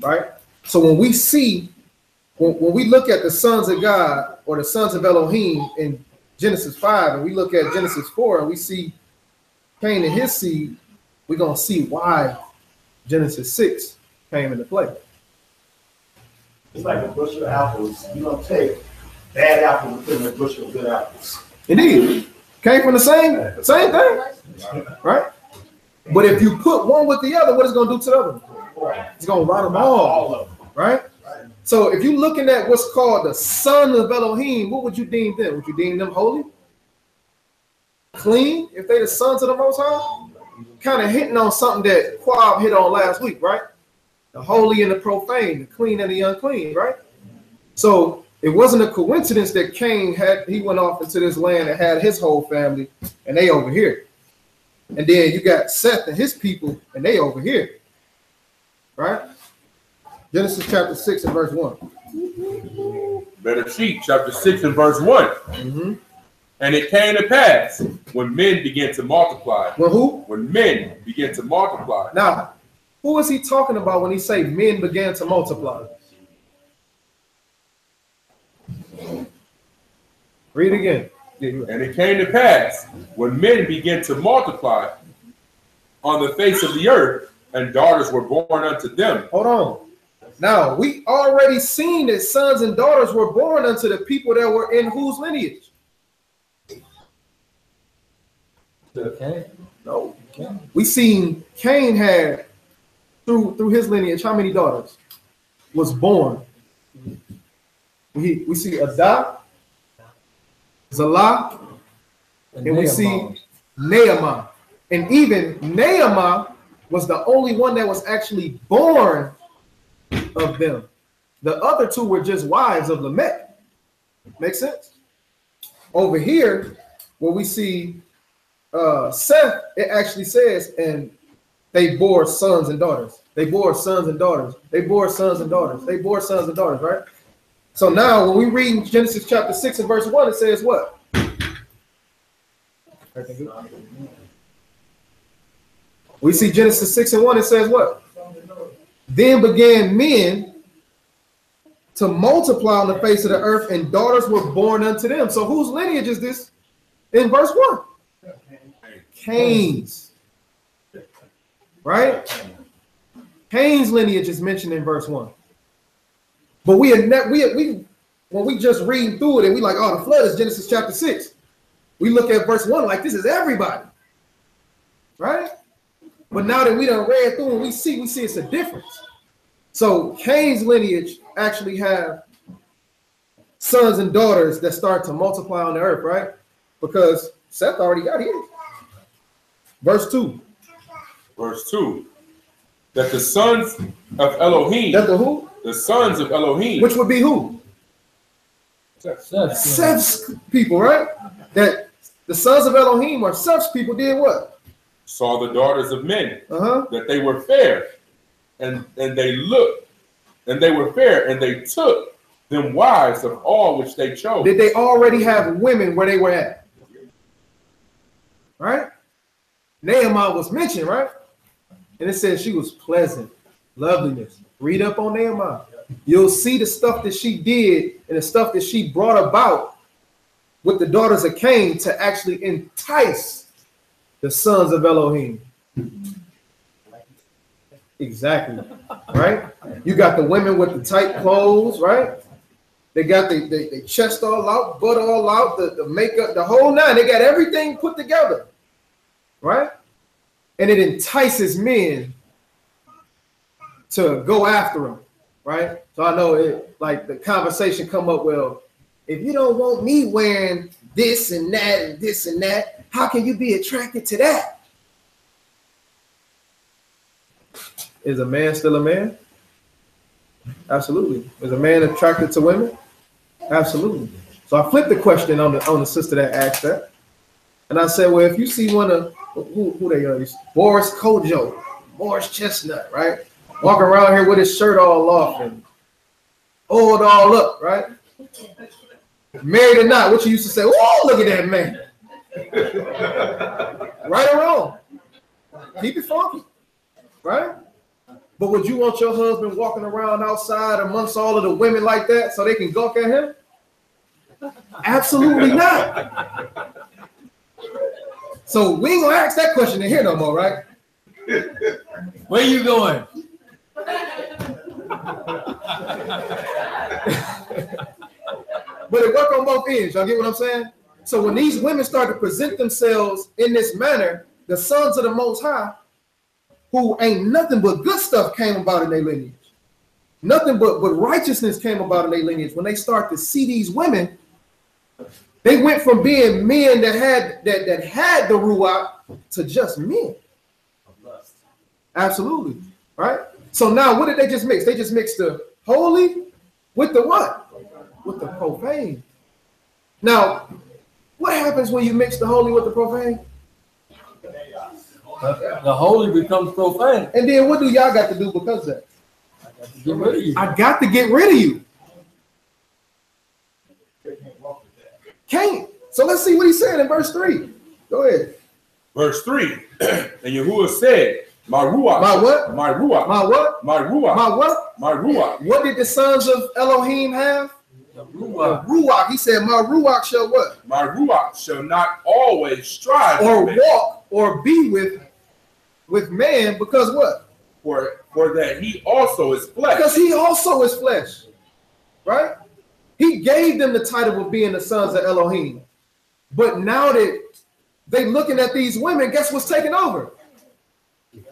right? So when we see, when we look at the sons of God or the sons of Elohim in Genesis 5, and we look at Genesis 4, and we see Cain and his seed, we're gonna see why Genesis 6 came into play. It's like a bushel of apples. You don't take bad apples and put in a bushel of good apples. Indeed, came from the same thing, right? But if you put one with the other, what is it going to do to the other? It's going to rot them all, right? So if you're looking at what's called the son of Elohim, what would you deem them? Would you deem them holy? Clean? If they're the sons of the Most High? Kind of hitting on something that Quab hit on last week, right? The holy and the profane, the clean and the unclean, right? So it wasn't a coincidence that Cain he went off into this land and had his whole family, and they over here. And then you got Seth and his people, and they over here, right? Genesis chapter 6 and verse 1. Bereshit chapter 6 and verse 1. And it came to pass when men began to multiply. Well, who? When men began to multiply. Now, who is he talking about when he say men began to multiply? Read again. And it came to pass when men began to multiply on the face of the earth, and daughters were born unto them. Hold on. Now, we already seen that sons and daughters were born unto the people that were in whose lineage? Okay. No. We seen Cain had, through his lineage, how many daughters was born? We see Adah, Zallah, and we see Nehemiah. And even Nehemiah was the only one that was actually born of them. The other two were just wives of Lamech. Make sense? Over here, where we see Seth, it actually says, and they bore sons and daughters. They bore sons and daughters. They bore sons and daughters. They bore sons and daughters, right? So now when we read Genesis chapter 6 and verse 1, it says what? We see Genesis 6 and 1, it says what? Then began men to multiply on the face of the earth, and daughters were born unto them. So whose lineage is this in verse 1? Cain's. Right? Cain's lineage is mentioned in verse 1. But when we just read through it and we like, oh, the flood is Genesis chapter 6. We look at verse 1 like this is everybody. Right? But now that we done read through and we see it's a difference. So Cain's lineage actually have sons and daughters that start to multiply on the earth, right? Because Seth already got his. Verse 2. Verse 2. That the sons of Elohim. That the who? The sons of Elohim. Which would be who? Seth's people, right? That the sons of Elohim or Seth's people did what? saw the daughters of men, Uh-huh. that they were fair, and they looked, and they were fair, and they took them wives of all which they chose. Did they already have women where they were at? Right? Naaman was mentioned, right? And it says she was pleasant, loveliness. Read up on Naaman. You'll see the stuff that she did and the stuff that she brought about with the daughters of Cain to actually entice the sons of Elohim. Exactly. Right? You got the women with the tight clothes, right? They got the chest all out, butt all out, the makeup, the whole nine. They got everything put together. Right? And it entices men to go after them. Right? So I know it, like the conversation come up, well, if you don't want me wearing this and that and this and that, how can you be attracted to that? Is a man still a man? Absolutely. Is a man attracted to women? Absolutely. So I flipped the question on the sister that asked that. And I said, well, if you see one of, who they are, Boris Kojo, Morris Chestnut, right? Walking around here with his shirt all off and oiled all up, right? Married or not, what you used to say, oh, look at that man. Right or wrong? Keep it funky, right? But would you want your husband walking around outside amongst all of the women like that so they can gawk at him? Absolutely not. So we ain't gonna ask that question in here no more, right? Where you going? But it worked on both ends. Y'all get what I'm saying? So when these women start to present themselves in this manner, the sons of the Most High, who ain't nothing but good stuff came about in their lineage. Nothing but righteousness came about in their lineage. When they start to see these women, they went from being men that had the Ruach to just men. Absolutely. Right? So now what did they just mix? They just mixed the holy with the what? With the profane. Now, what happens when you mix the holy with the profane? The holy becomes profane. And then what do y'all got to do because of that? Get rid of you. I got to get rid of you. Can't. So let's see what he said in verse 3. Go ahead. Verse 3. And Yahuwah said, my Ruach. My what? My Ruach. My what? My Ruach. My what? My Ruach. What did the sons of Elohim have? The Ruach. Ruach. He said, my Ruach shall what? My Ruach shall not always strive Or with walk or be with man, because what? For that he also is flesh. Because he also is flesh. Right? He gave them the title of being the sons of Elohim. But now that they looking at these women, guess what's taking over?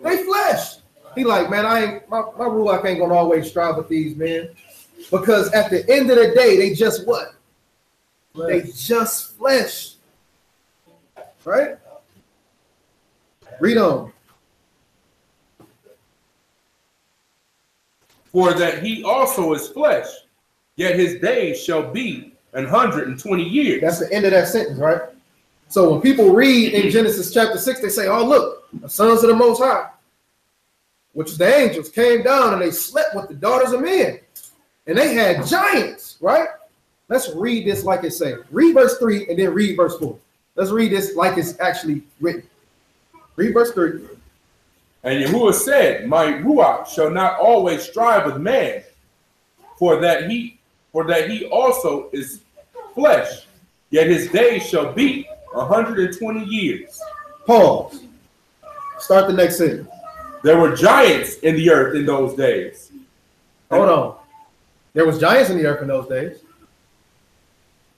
They flesh. He like, man, my Ruach ain't gonna always strive with these men. Because at the end of the day, they just what? Flesh. They just flesh. Right? Read on. For that he also is flesh, yet his days shall be 120 years. That's the end of that sentence, right? So when people read in Genesis chapter 6, they say, oh, look, the sons of the Most High, which is the angels, came down and they slept with the daughters of men. And they had giants, right? Let's read this like it says. Read verse 3 and then read verse 4. Let's read this like it's actually written. Read verse 3. And Yahuwah said, my Ruach shall not always strive with man, for that he also is flesh, yet his days shall be 120 years. Pause. Start the next sentence. There were giants in the earth in those days. Hold on. There was giants in the earth in those days.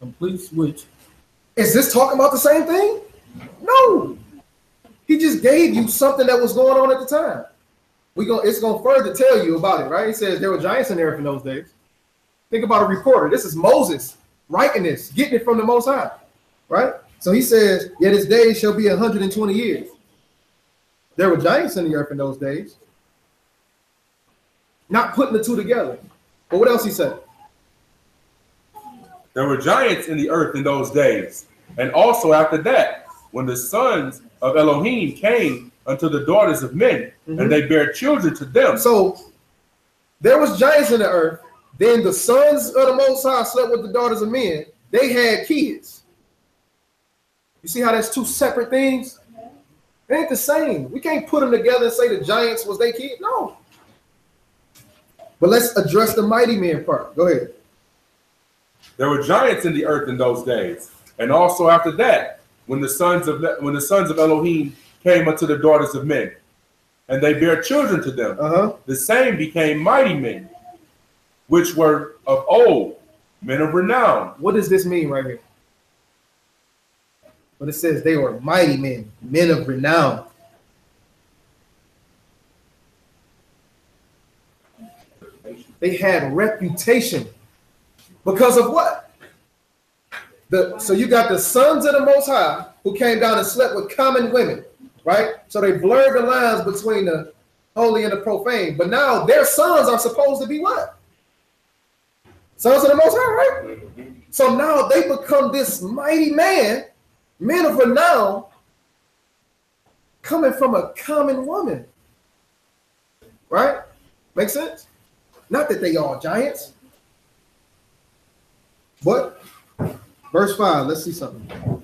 Complete switch. Is this talking about the same thing? No. He just gave you something that was going on at the time. It's going to further tell you about it, right? He says there were giants in the earth in those days. Think about a reporter. This is Moses writing this, getting it from the Most High, right? So he says, yet his days shall be 120 years. There were giants in the earth in those days. Not putting the two together. But what else he said? There were giants in the earth in those days. And also after that, when the sons of Elohim came unto the daughters of men, and they bare children to them. So there was giants in the earth. Then the sons of the Most High slept with the daughters of men. They had kids. You see how that's two separate things? They ain't the same. We can't put them together and say the giants was their kid. No. But let's address the mighty men part. Go ahead. There were giants in the earth in those days, and also after that, when the sons of Elohim came unto the daughters of men, and they bare children to them, the same became mighty men, which were of old, men of renown. What does this mean right here? But it says they were mighty men, men of renown. They had reputation because of what? So you got the sons of the Most High who came down and slept with common women, right? So they blurred the lines between the holy and the profane. But now their sons are supposed to be what? Sons of the Most High, right? So now they become this mighty man, men of renown, coming from a common woman, right? Make sense? Not that they all giants. But verse 5, let's see something.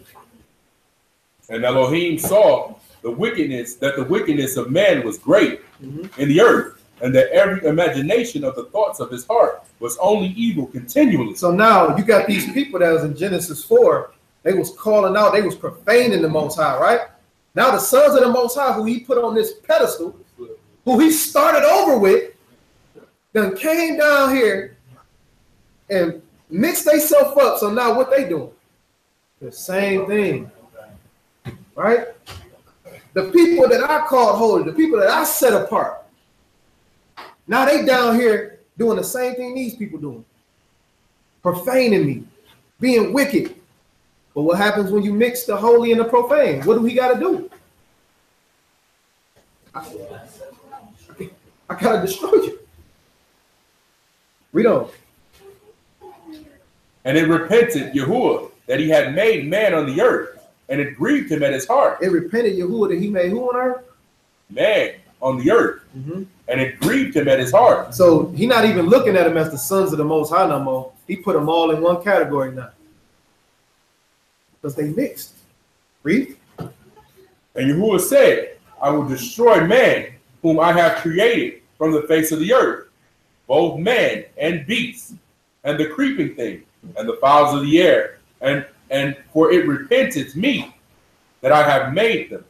And Elohim saw the wickedness of man was great in the earth, and that every imagination of the thoughts of his heart was only evil continually. So now you got these people that was in Genesis 4, they was calling out, they was profaning the Most High, right? Now the sons of the Most High, who he put on this pedestal, who he started over with, then came down here and mixed themselves up. So now what they doing? The same thing, right? The people that I called holy, the people that I set apart, now they down here doing the same thing these people doing. Profaning me, being wicked. But what happens when you mix the holy and the profane? What do we got to do? I got to destroy you. Read on. And it repented Yahuwah that he had made man on the earth, and it grieved him at his heart. It repented Yahuwah that he made who on earth? Man on the earth. And it grieved him at his heart. So he's not even looking at them as the sons of the Most High no more. He put them all in one category now. Because they mixed. Read. And Yahuwah said, I will destroy man whom I have created from the face of the earth, both man and beast, and the creeping thing, and the fowls of the air, and for it repenteth me that I have made them.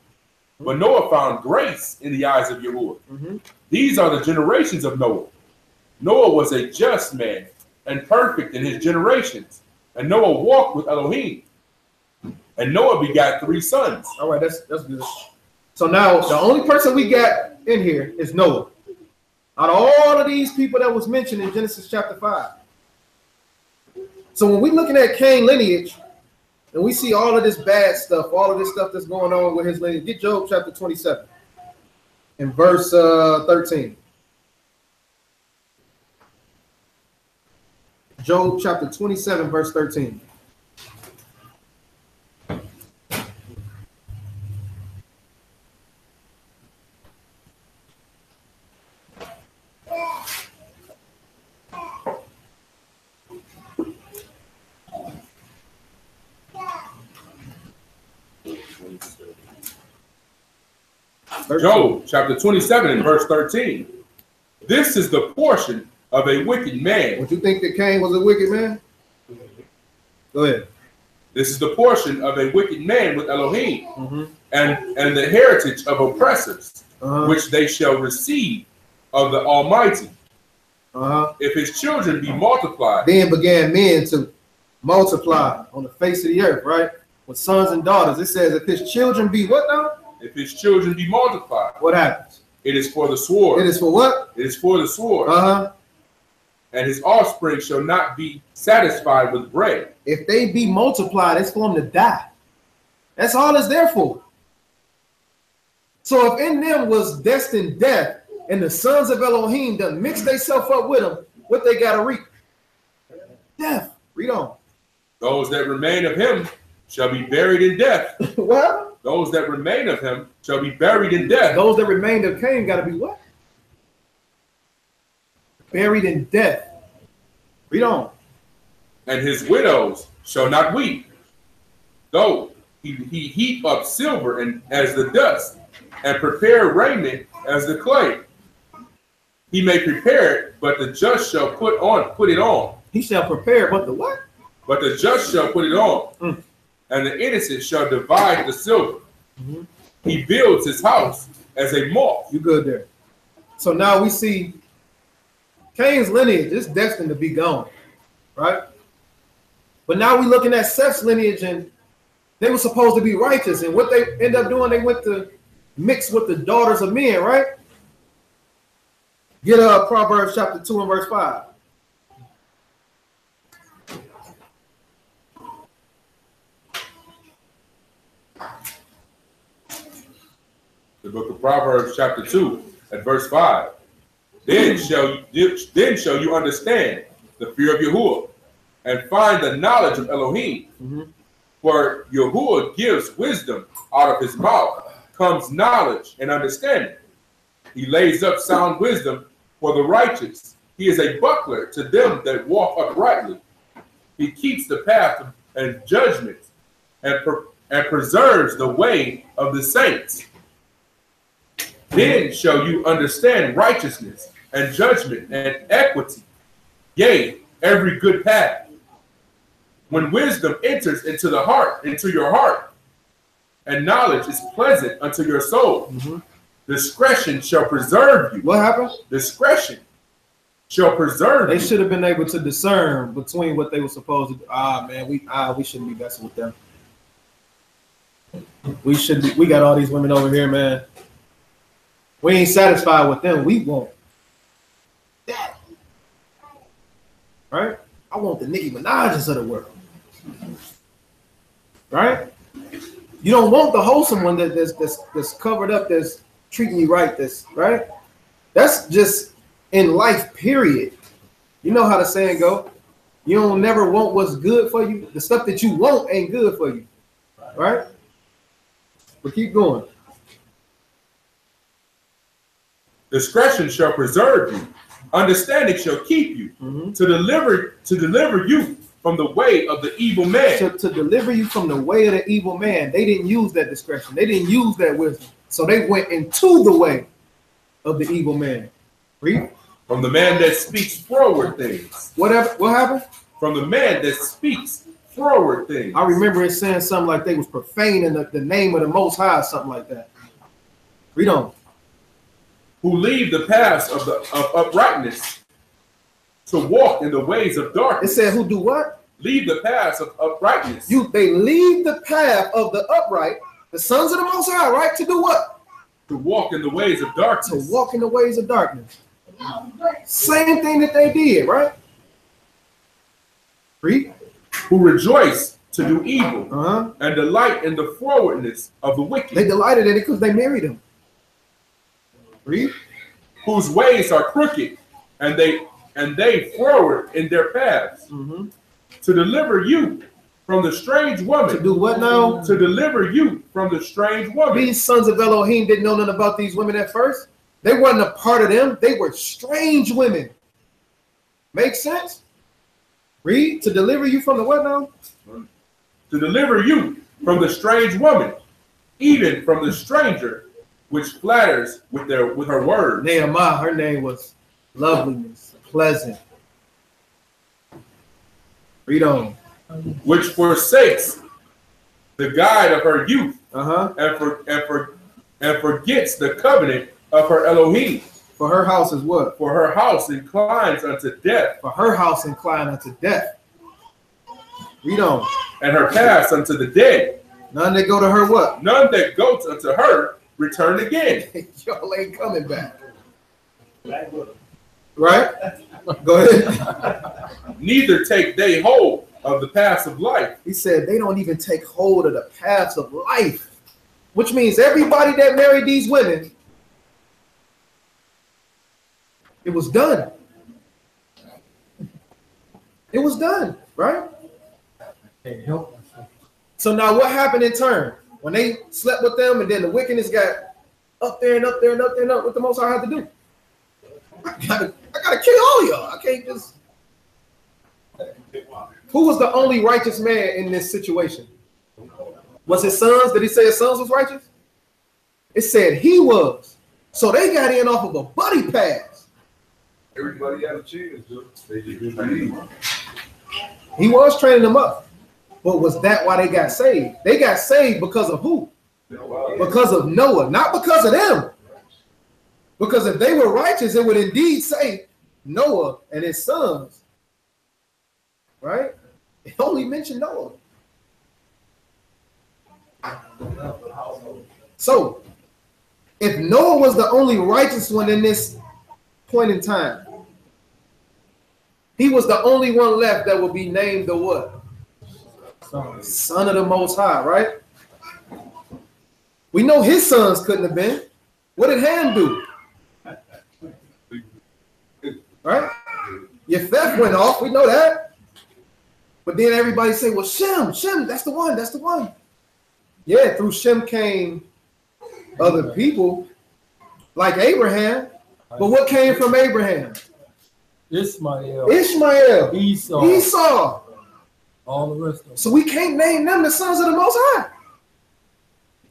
But Noah found grace in the eyes of Yahuwah. These are the generations of Noah. Noah was a just man and perfect in his generations, and Noah walked with Elohim. And Noah begat 3 sons. All right, that's good. So now the only person we got in here is Noah. Out of all of these people that was mentioned in Genesis chapter 5. So when we're looking at Cain lineage, and we see all of this bad stuff, all of this stuff that's going on with his lineage, get Job chapter 27 and verse 13. Job chapter 27, verse 13. Job chapter 27 and verse 13. This is the portion of a wicked man. Would you think that Cain was a wicked man? Go ahead. This is the portion of a wicked man with Elohim, and the heritage of oppressors, which they shall receive of the Almighty. If his children be multiplied. Then began men to multiply on the face of the earth, right? With sons and daughters. It says if his children be what now? If his children be multiplied. What happens? It is for the sword. It is for what? It is for the sword. And his offspring shall not be satisfied with bread. If they be multiplied, it's for them to die. That's all it's there for. So if in them was destined death, and the sons of Elohim done mix themselves up with them, what they got to reap? Death. Read on. Those that remain of him shall be buried in death. What? Those that remain of him shall be buried in death. Those that remained of Cain got to be what? Buried in death. Read on. And his widows shall not weep, though he heap up silver and as the dust, and prepare raiment as the clay. He may prepare it, but the just shall put it on. He shall prepare, but the what? But the just shall put it on, and the innocent shall divide the silver. He builds his house as a moth. You good there. So now we see Cain's lineage is destined to be gone, right? But now we're looking at Seth's lineage, and they were supposed to be righteous. And what they end up doing, they went to mix with the daughters of men, right? Get Proverbs chapter 2 and verse 5. The book of Proverbs chapter 2 at verse 5. Then shall you understand the fear of Yahuwah and find the knowledge of Elohim. For Yahuwah gives wisdom, out of his mouth comes knowledge and understanding. He lays up sound wisdom for the righteous. He is a buckler to them that walk uprightly. He keeps the path and judgment and preserves the way of the saints. Then shall you understand righteousness and judgment and equity, yea, every good path. When wisdom enters into your heart, and knowledge is pleasant unto your soul, discretion shall preserve you. What happened? Discretion shall preserve you. They should have been able to discern between what they were supposed to do. Man, we shouldn't be messing with them. We got all these women over here, man. We ain't satisfied with them. We want that. Right? I want the Nicki Minaj's of the world. Right? You don't want the wholesome one that's covered up, that's treating you right, right? That's just in life, period. You know how the saying go. You don't never want what's good for you. The stuff that you want ain't good for you. Right? But keep going. Discretion shall preserve you. Understanding shall keep you to deliver you from the way of the evil man. To deliver you from the way of the evil man. They didn't use that discretion. They didn't use that wisdom. So they went into the way of the evil man. Read. From the man that speaks forward things. What happened? From the man that speaks forward things. I remember it saying something like they was profaning the name of the Most High, something like that. Read on. Who leave the paths of uprightness to walk in the ways of darkness. It said who do what? Leave the paths of uprightness. They leave the path of the upright, the sons of the Most High, right? To do what? To walk in the ways of darkness. To walk in the ways of darkness. Same thing that they did, right? Read. Who rejoice to do evil and delight in the forwardness of the wicked. They delighted in it because they married him. Read. Whose ways are crooked, and they forward in their paths. To deliver you from the strange woman. To do what now? To deliver you from the strange woman. These sons of Elohim didn't know nothing about these women at first. They wasn't a part of them. They were strange women. Make sense? Read. To deliver you from the what now? To deliver you from the strange woman, even from the stranger, which flatters with her words. Nehemiah, her name was loveliness, pleasant. Read on. Which forsakes the guide of her youth, and forgets the covenant of her Elohim. For her house is what? For her house inclines unto death. For her house inclined unto death. Read on. And her paths unto the dead. None that go to her what? None that go unto her return again. Y'all ain't coming back. Right? Go ahead. Neither take they hold of the paths of life. He said they don't even take hold of the paths of life. Which means everybody that married these women, it was done. It was done, right? So now what happened in turn? When they slept with them and then the wickedness got up there and up there and up there and up, what the Most High had to do? I gotta kill all y'all. I can't just. Who was the only righteous man in this situation? Was his sons? Did he say his sons was righteous? It said he was. So they got in off of a buddy pass. Everybody had a chance, though. They just didn't believe. He was training them up. But was that why they got saved? They got saved because of who? Because of Noah, not because of them. Because if they were righteous, it would indeed say Noah and his sons. Right? It only mentioned Noah. So, if Noah was the only righteous one in this point in time, he was the only one left that would be named the what? Son of the Most High, right? We know his sons couldn't have been. What did Ham do? Right? Yefeth went off, we know that. But then everybody say, well, Shem, that's the one, that's the one. Yeah, through Shem came other people like Abraham. But what came from Abraham? Ishmael. Esau. All the rest of them. So we can't name them the sons of the Most High.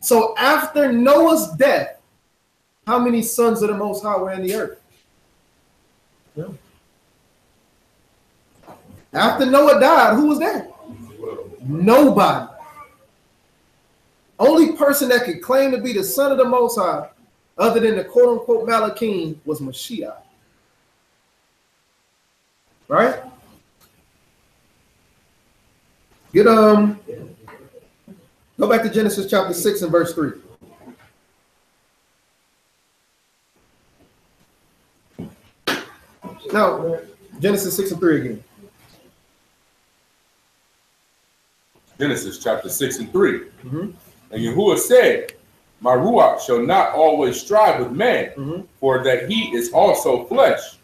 So after Noah's death, how many sons of the Most High were in the earth? Yeah. After Noah died, who was there? Nobody. Only person that could claim to be the son of the Most High, other than the quote-unquote Malachim, was Mashiach. Right? Go back to Genesis chapter 6 and verse 3. Now, Genesis 6 and 3 again. Genesis chapter 6 and 3. Mm-hmm. And Yahuwah said, my Ruach shall not always strive with man, for that he is also flesh.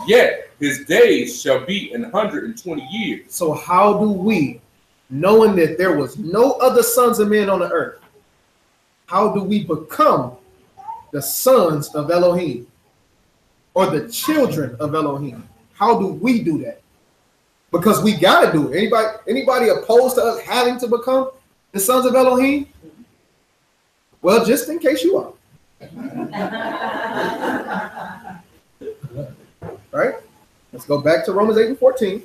Yet his days shall be 120 years. So how do we, knowing that there was no other sons of men on the earth, how do we become the sons of Elohim or the children of Elohim? How do we do that? Because we got to do it. Anybody opposed to us having to become the sons of Elohim? Well, just in case you are. Right? Let's go back to Romans 8 and 14.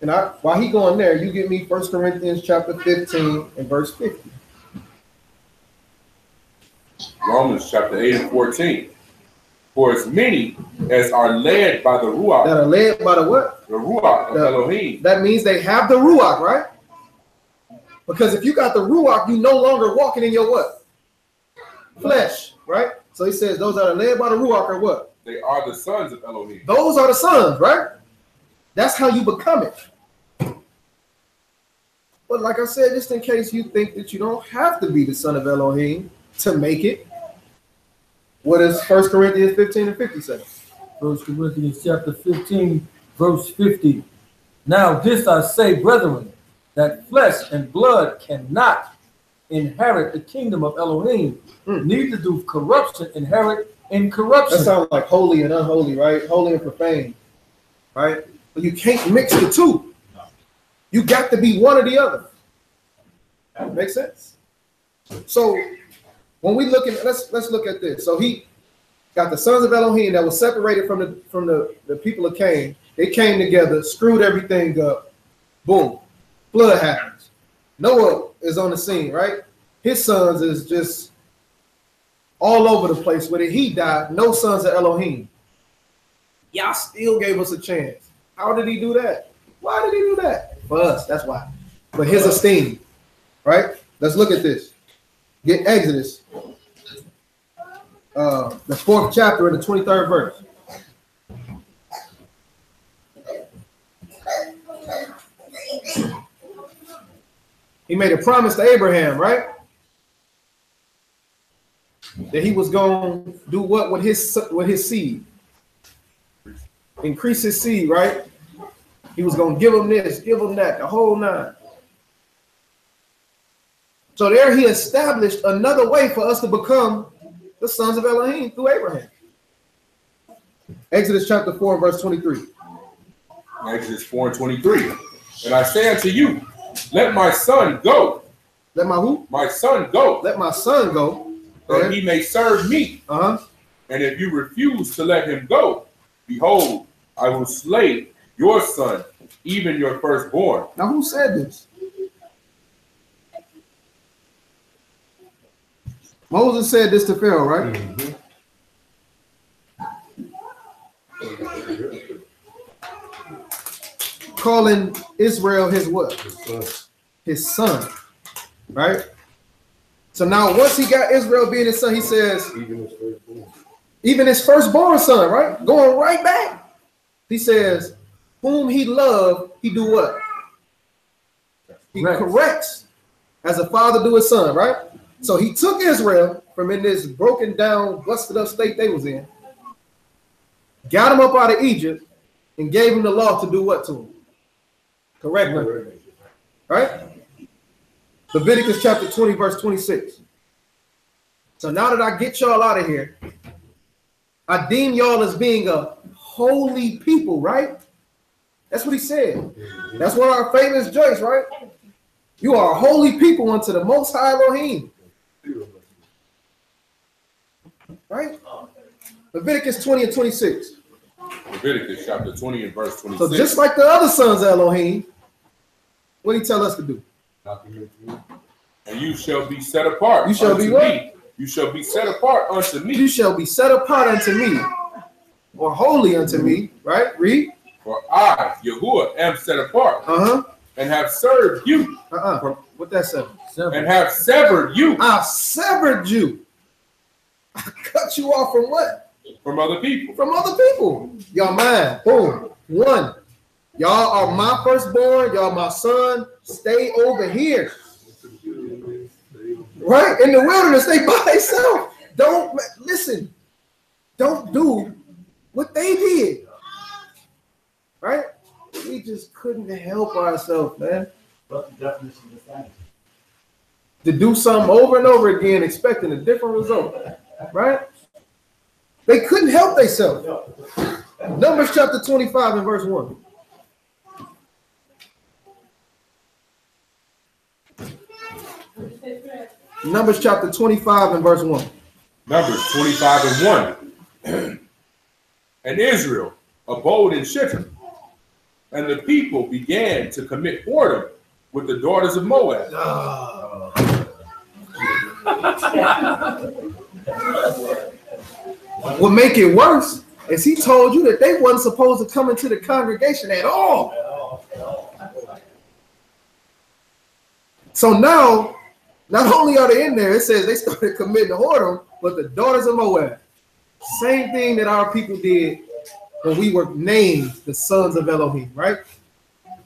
And while he going there, you give me 1 Corinthians chapter 15 and verse 50. Romans chapter 8 and 14. For as many as are led by the Ruach. That are led by the what? The Ruach of Elohim. That means they have the Ruach, right? Because if you got the Ruach, you no longer walking in your what? Flesh, right? So he says those that are led by the Ruach are what? They are the sons of Elohim. Those are the sons, right? That's how you become it. But like I said, just in case you think that you don't have to be the son of Elohim to make it, what does 1 Corinthians 15 and 50 say? 1 Corinthians chapter 15, verse 50. Now this I say, brethren, that flesh and blood cannot inherit the kingdom of Elohim. Neither do corruption inherit incorruption. That sounds like holy and unholy, right? Holy and profane, right? But you can't mix the two. You got to be one or the other. That makes sense. So when we look at, let's look at this. So he got the sons of Elohim that was separated from the people of Cain. They came together, screwed everything up. Boom, flood happens. Noah is on the scene, right? His sons is just all over the place. When he died, no sons of Elohim. Y'all still gave us a chance. How did he do that? Why did he do that? For us, that's why. For his esteem, right? Let's look at this. Get Exodus, the 4th chapter and the 23rd verse. He made a promise to Abraham, right? That he was going to do what with his seed? Increase his seed, right? He was going to give them this, give them that, the whole nine. So there he established another way for us to become the sons of Elohim through Abraham. Exodus chapter 4, verse 23. Exodus 4:23. And I say unto you, let my son go. Let my who? My son go. Let my son go. That he may serve me. Uh-huh. And if you refuse to let him go, behold, I will slay your son, even your firstborn. Now who said this? Moses said this to Pharaoh, right? Mm-hmm. Calling Israel his what? His son, right? So now once he got Israel being his son, he says, even his firstborn son, right? Going right back. He says, whom he loved, he do what? He corrects as a father do his son, right? So he took Israel from in this broken down, busted up state they was in, got him up out of Egypt, and gave him the law to do what to him? Correct him. Right? Leviticus chapter 20, verse 26. So now that I get y'all out of here, I deem y'all as being a holy people, right? That's what he said. That's one of our famous joints, right? You are a holy people unto the Most High Elohim. Right? Leviticus 20 and 26. Leviticus chapter 20 and verse 26. So just like the other sons of Elohim, what did he tell us to do? And you shall be set apart. You shall be what? Me. You shall be set apart unto me. You shall be set apart unto me, or holy unto me, right? Read. For I, Yahuwah, am set apart. Uh-huh. And have served you. What that said? And have severed you. I've severed you. I cut you off from what? From other people. From other people. Y'all mine. Boom. One. Y'all are my firstborn. Y'all my son. Stay over here. Right? In the wilderness, they by themselves. Don't listen. Don't do what they did. Right? We just couldn't help ourselves, man. To do something over and over again, expecting a different result. Right? They couldn't help themselves. Numbers chapter 25 and verse 1. Numbers chapter 25 and verse 1. Numbers 25 and 1. And Israel abode in Shittim, and the people began to commit whoredom with the daughters of Moab. What make it worse is he told you that they wasn't supposed to come into the congregation at all. So now, not only are they in there, it says they started committing whoredom, but the daughters of Moab. Same thing that our people did when we were named the sons of Elohim, right?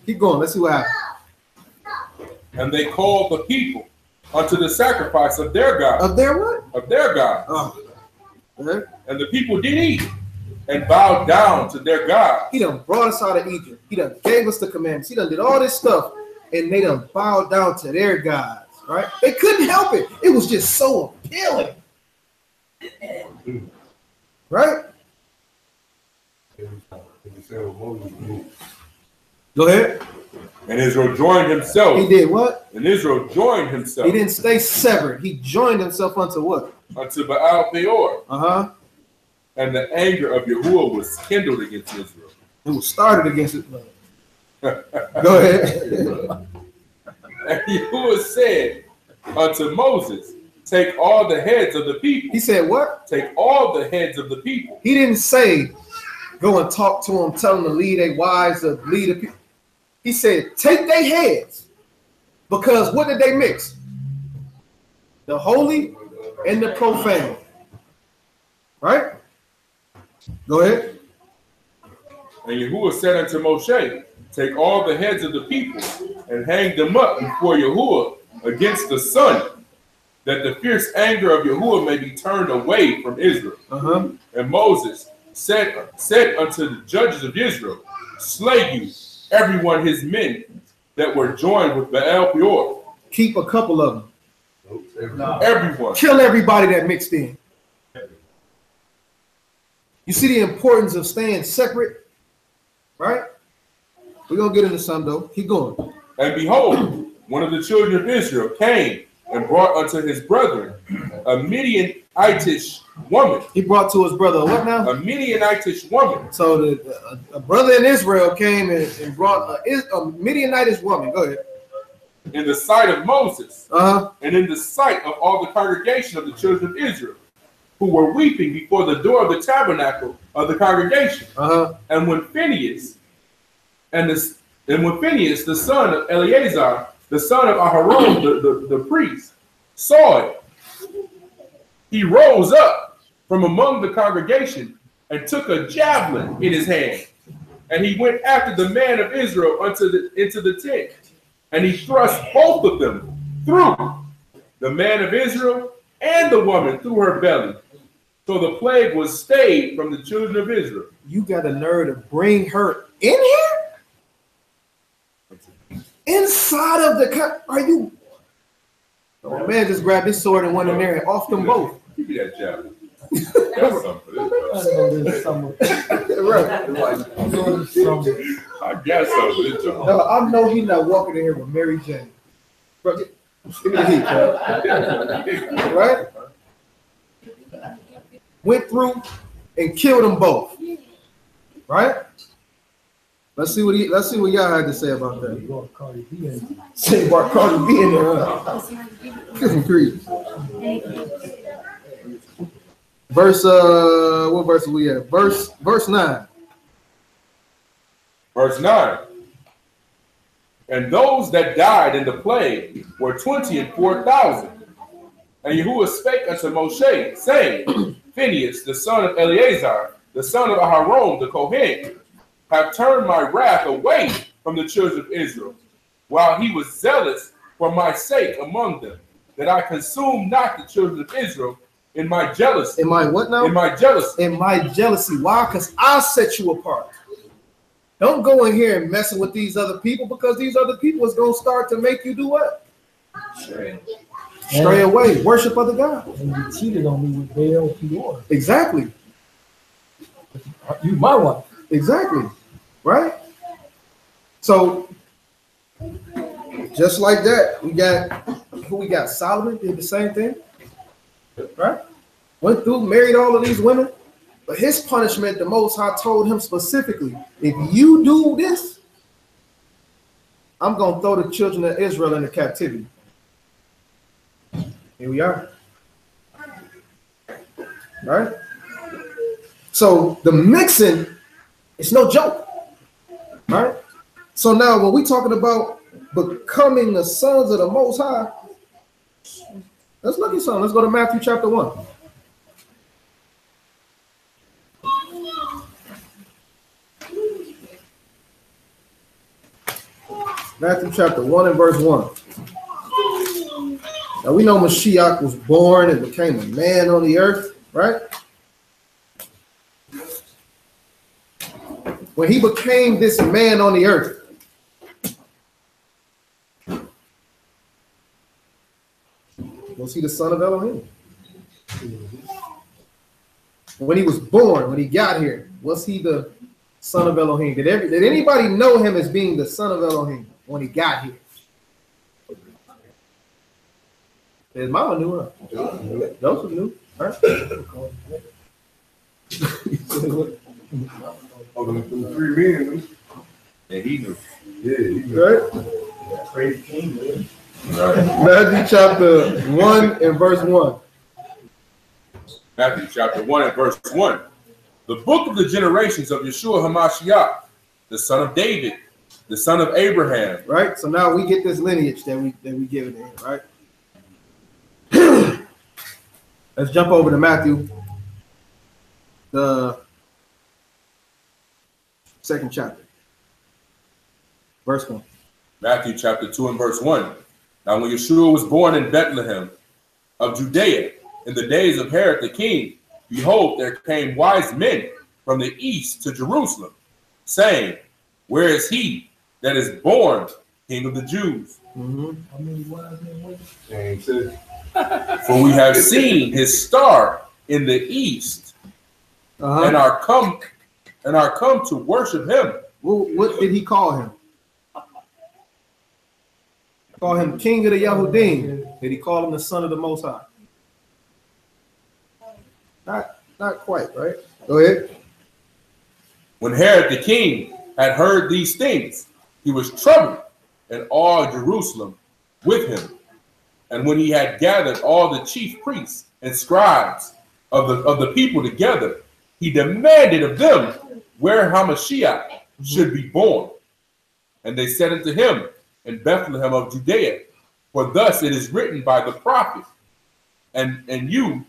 Keep going. Let's see what happens. And they called the people unto the sacrifice of their God. Of their what? Of their God. Oh. Okay. And the people did eat and bowed down to their God. He done brought us out of Egypt. He done gave us the commandments. He done did all this stuff, and they done bowed down to their gods, right? They couldn't help it. It was just so appealing. Right? Go ahead. And Israel joined himself. He did what? And Israel joined himself. He didn't stay severed. He joined himself unto what? Unto Baal Peor. Uh-huh. And the anger of Yahuwah was kindled against Israel. It was started against it. Go ahead. And Yahuwah said unto Moses, take all the heads of the people. He said what? Take all the heads of the people. He didn't say, go and talk to them, tell them to lead their wives, to lead the people. He said, take their heads. Because what did they mix? The holy and the profane. Right? Go ahead. And Yahuwah said unto Moshe, take all the heads of the people and hang them up before Yahuwah against the sun, that the fierce anger of Yahuwah may be turned away from Israel. And Moses said unto the judges of Israel, slay you everyone his men that were joined with Baal Peor. Keep a couple of them. Everyone. Kill everybody that mixed in. You see the importance of staying separate, right? We're going to get into some, though. Keep going. And behold, one of the children of Israel came and brought unto his brethren a Midianitish woman. He brought to his brother what now? A Midianitish woman. So a brother in Israel came and brought a Midianitish woman. Go ahead. In the sight of Moses, Uh-huh. and in the sight of all the congregation of the children of Israel, who were weeping before the door of the tabernacle of the congregation. Uh-huh. And when Phinehas, the son of Eleazar, the son of Aharon, the priest, saw it, he rose up from among the congregation and took a javelin in his hand, and he went after the man of Israel into the tent, and he thrust both of them through, the man of Israel and the woman through her belly. So the plague was stayed from the children of Israel. You got a nerve to bring her in here? Inside of the are you? Oh, man just grabbed his sword and went in there and off them both. Give me that javelin. That's something for this, bro. Right. I guess so, but it's No, I know he's not walking in here with Mary Jane. Bro, give me the heat, bro. Right? Went through and killed them both. Right? Let's see what y'all had to say about that. Say about Cardi B in there, huh? Verse what verse are we at? Verse 9. Verse 9. And those that died in the plague were 24,000. And Yahuwah spake unto Moshe, saying, Phinehas, the son of Eleazar, the son of Aharon, the Kohen, have turned my wrath away from the children of Israel, while he was zealous for my sake among them, that I consume not the children of Israel in my jealousy. In my what now? In my jealousy. In my jealousy. Why? Because I'll set you apart. Don't go in here and messing with these other people, because these other people is going to start to make you do what? Stray away. Worship other gods. And you cheated on me with Baal Peor. Exactly. You my wife. Exactly. Right? So, just like that, we got Solomon did the same thing. Right? Went through, married all of these women. But his punishment, the Most High told him specifically, if you do this, I'm going to throw the children of Israel into captivity. Here we are. Right? So the mixing, it's no joke. Right? So now when we're talking about becoming the sons of the Most High, let's look at something. Let's go to Matthew chapter 1. Matthew chapter 1 and verse 1. Now we know Mashiach was born and became a man on the earth, right? When he became this man on the earth, was he the son of Elohim? When he was born, when he got here, was he the son of Elohim? Did anybody know him as being the son of Elohim when he got here? His mama knew her. Joseph knew. Right? Oh, the 3 men. And he knew. Yeah, he knew. Right? Crazy king, man. Matthew chapter 1 and verse 1. Matthew chapter 1 and verse 1. The book of the generations of Yeshua HaMashiach, the son of David, the son of Abraham. Right? So now we get this lineage that we give it in, right? Let's jump over to Matthew, the 2nd chapter, verse 1. Matthew chapter 2 and verse 1. Now when Yeshua was born in Bethlehem of Judea in the days of Herod the king, behold, there came wise men from the east to Jerusalem, saying, where is he that is born King of the Jews. And said, For we have seen his star in the east, and are come to worship him. Well, what did he call him? Call him King of the Yahudim. Did he call him the Son of the Most High? Not quite, right? Go ahead. When Herod the king had heard these things, he was troubled, and all Jerusalem with him. And when he had gathered all the chief priests and scribes of the people together, he demanded of them where Hamashiach should be born. And they said unto him, in Bethlehem of Judea, for thus it is written by the prophet, and you,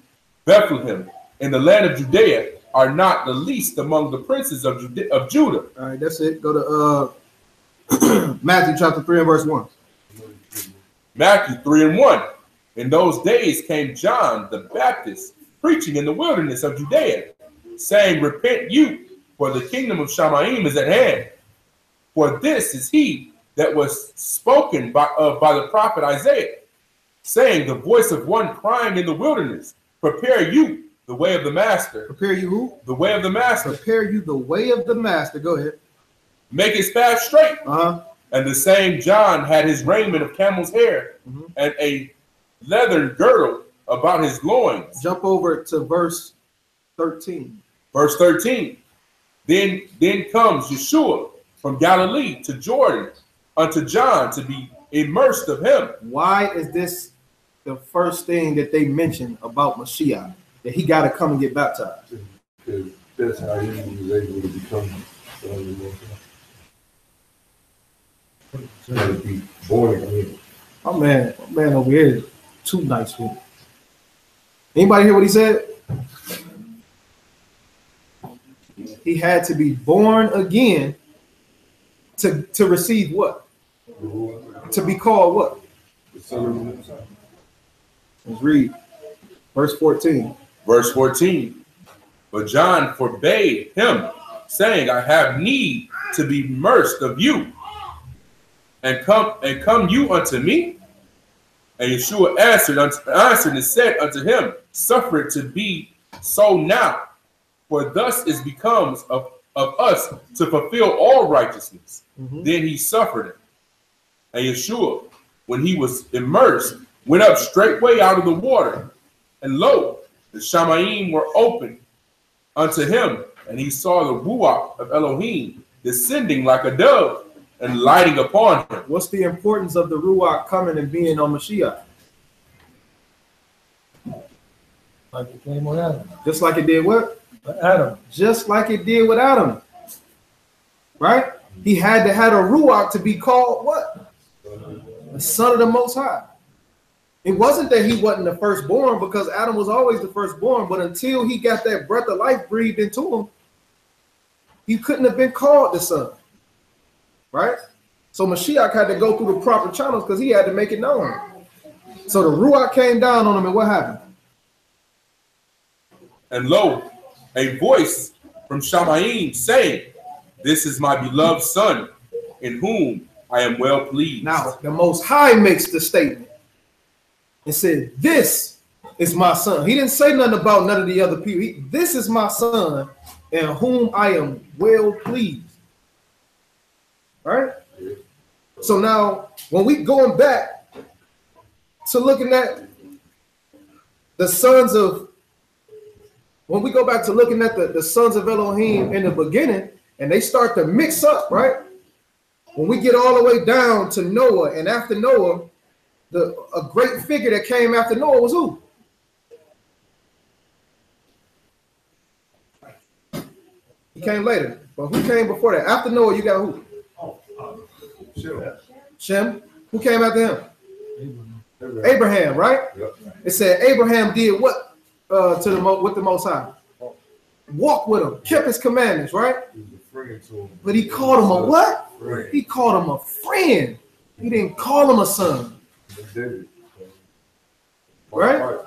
Bethlehem, in the land of Judea, are not the least among the princes of Judah. All right, that's it. Go to Matthew chapter 3 and verse 1. Matthew 3:1. In those days came John the Baptist, preaching in the wilderness of Judea, saying, repent you, for the kingdom of Shamayim is at hand. For this is he that was spoken by the prophet Isaiah, saying, the voice of one crying in the wilderness, prepare you the way of the master. Prepare you who? The way of the master. Prepare you the way of the master. Go ahead. Make his path straight. And the same John had his raiment of camel's hair and a leathern girdle about his loins. Jump over to verse 13. Verse 13. Then comes Yeshua from Galilee to Jordan unto John to be immersed of him. Why is this the first thing that they mention about Mashiach? That he got to come and get baptized? because that's how he was able to become son of the Most High. Got to be born again. My man over here is too nice with it. Anybody hear what he said? He had to be born again to receive what? To be called what? The son of the Most High. Let's read verse 14. Verse 14. But John forbade him, saying, I have need to be immersed of you, and come you unto me? And Yeshua answered and said unto him, suffer it to be so now, for thus it becomes of us to fulfill all righteousness. Then he suffered it. And Yeshua, when he was immersed, went up straightway out of the water, and lo, the Shamayim were opened unto him, and he saw the Ruach of Elohim descending like a dove and lighting upon him. What's the importance of the Ruach coming and being on Mashiach? Like it came on Adam. Just like it did what? Adam. Just like it did with Adam. Right? He had to have a Ruach to be called what? The Son of the Most High. It wasn't that he wasn't the firstborn, because Adam was always the firstborn, but until he got that breath of life breathed into him, he couldn't have been called the son. Right? So Mashiach had to go through the proper channels because he had to make it known. So the Ruach came down on him, and what happened? And lo, a voice from Shamayim saying, this is my beloved son, in whom I am well pleased. Now, the Most High makes the statement and said, this is my son. He didn't say nothing about none of the other people. This is my son, in whom I am well pleased. All right? So now, when we going back to looking at the sons of, when we go back to looking at the sons of Elohim in the beginning, and they start to mix up, right? When we get all the way down to Noah, and after Noah, a great figure that came after Noah was who? He came later, but who came before that? After Noah, you got who? Shem. Who came after him? Abraham, right? Yep. It said Abraham did what with the Most High? Walk with him, kept his commandments, right? But he called him a what? Friend. He called him a friend. He didn't call him a son. Right?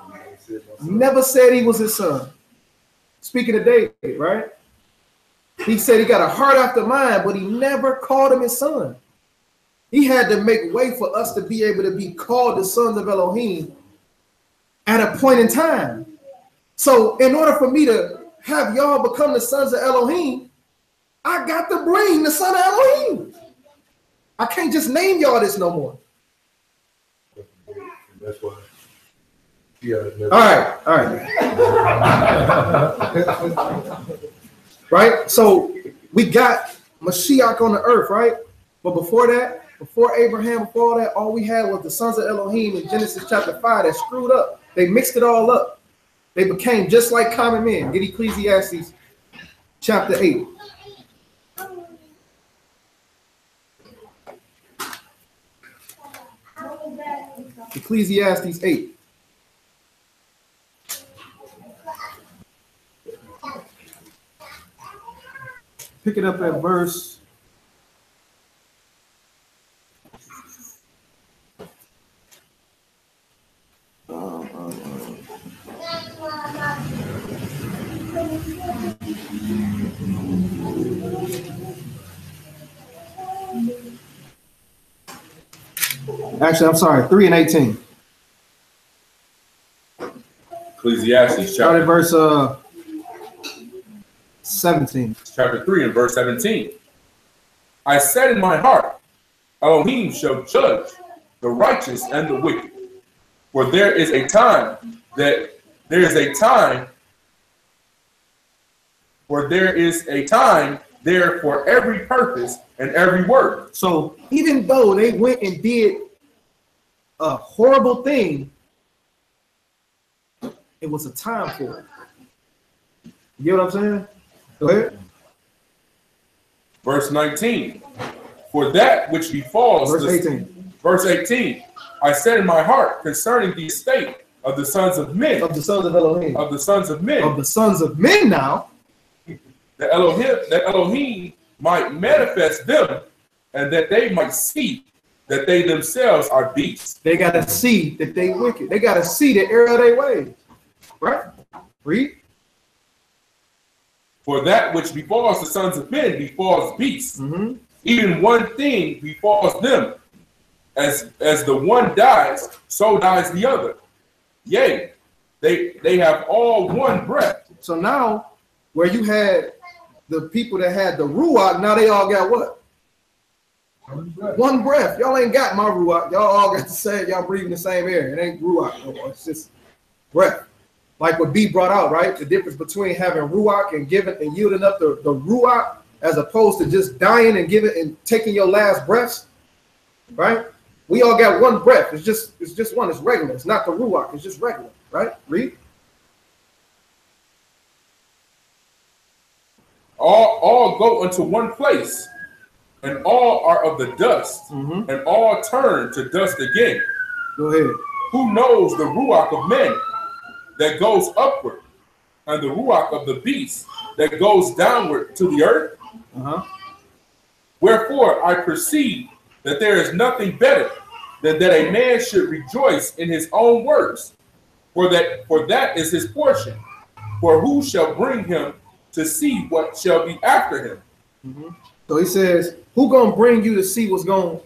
Never said he was his son. Speaking of David, right? He said he got a heart after mine, but he never called him his son. He had to make way for us to be able to be called the sons of Elohim at a point in time. So in order for me to have y'all become the sons of Elohim, I got to bring the son of Elohim. I can't just name y'all this no more. That's why. Yeah. All right. Right? So we got Mashiach on the earth, right? But before that, before Abraham, before all that, all we had was the sons of Elohim in Genesis chapter 5 that screwed up. They mixed it all up. They became just like common men. Get Ecclesiastes chapter 8. Ecclesiastes 8. Pick it up at verse. Actually, I'm sorry, 3 and 18. Ecclesiastes Start chapter, at verse 17. chapter 3 and verse 17. I said in my heart, Elohim shall judge the righteous and the wicked. For there is a time there for every purpose and every word. So even though they went and did a horrible thing, it was a time for it. You get what I'm saying? Go ahead. Verse 19. For that which befalls. Verse 18. Verse 18. I said in my heart concerning the estate of the sons of men. Of the sons of Elohim. Of the sons of men. Of the sons of men now. That Elohim might manifest them, and that they might see that they themselves are beasts. They got to see that they wicked. They got to see the error of their ways. Right? Read. For that which befalls the sons of men befalls beasts. Mm-hmm. Even one thing befalls them. As the one dies, so dies the other. Yea, they have all one breath. So now, where you had the people that had the Ruach, now they all got what? One breath. Y'all ain't got my Ruach. Y'all all got the same, y'all breathing the same air. It ain't Ruach no more. It's just breath. Like what B brought out, right? The difference between having Ruach and giving and yielding up the Ruach as opposed to just dying and giving and taking your last breaths, right? We all got one breath. It's just one. It's regular. It's not the Ruach. It's just regular, right? Read. All go unto one place, and all are of the dust, Mm-hmm. and all turn to dust again. Go ahead. Who knows the Ruach of men that goes upward, and the Ruach of the beast that goes downward to the earth? Uh-huh. Wherefore I perceive that there is nothing better than that a man should rejoice in his own works, for that is his portion. For who shall bring him to see what shall be after him? Mm-hmm. So he says, who gonna bring you to see what's gonna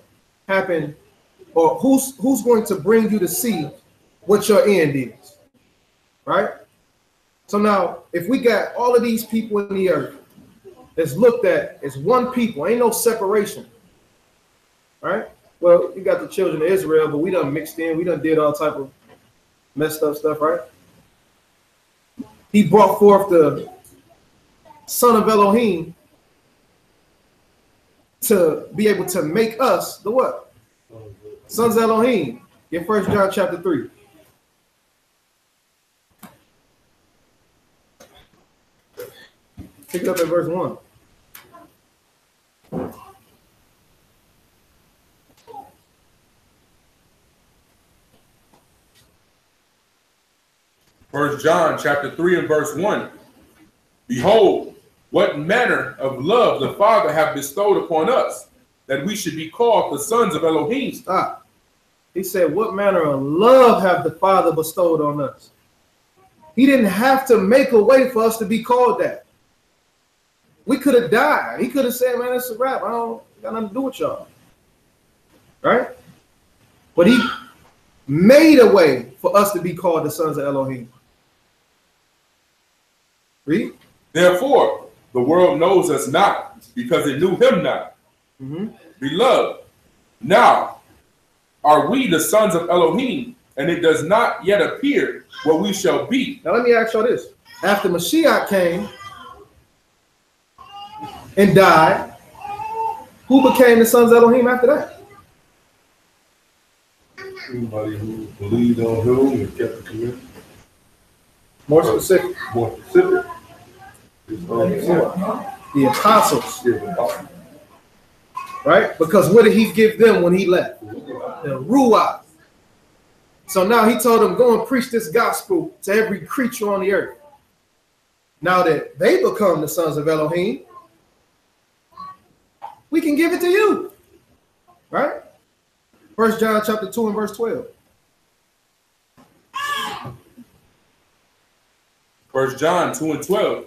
happen, or who's going to bring you to see what your end is, right? So now, if we got all of these people in the earth that's looked at as one people, ain't no separation, right? Well, you got the children of Israel, but we done mixed in, we done did all type of messed up stuff, right? He brought forth the son of Elohim to be able to make us the what? Sons of Elohim. Get 1 John chapter 3. Pick it up at verse 1. First John chapter 3 and verse 1. Behold, what manner of love the Father hath bestowed upon us, that we should be called the sons of Elohim. Stop. He said, what manner of love have the Father bestowed on us? He didn't have to make a way for us to be called that. We could have died. He could have said, man, it's a wrap. I don't got nothing to do with y'all. right? But he made a way for us to be called the sons of Elohim. Read. Therefore, the world knows us not, because it knew him not. Beloved, now are we the sons of Elohim, and it does not yet appear what we shall be. Now let me ask y'all this. After Mashiach came and died, who became the sons of Elohim after that? Anybody who believed on him and kept the commandments. More specific. More specific. The apostles. Yeah. Right? Because what did he give them when he left? The Ruach. So now he told them, go and preach this gospel to every creature on the earth. Now that they become the sons of Elohim, we can give it to you. Right? 1 John chapter 2 and verse 12. 1 John 2 and 12.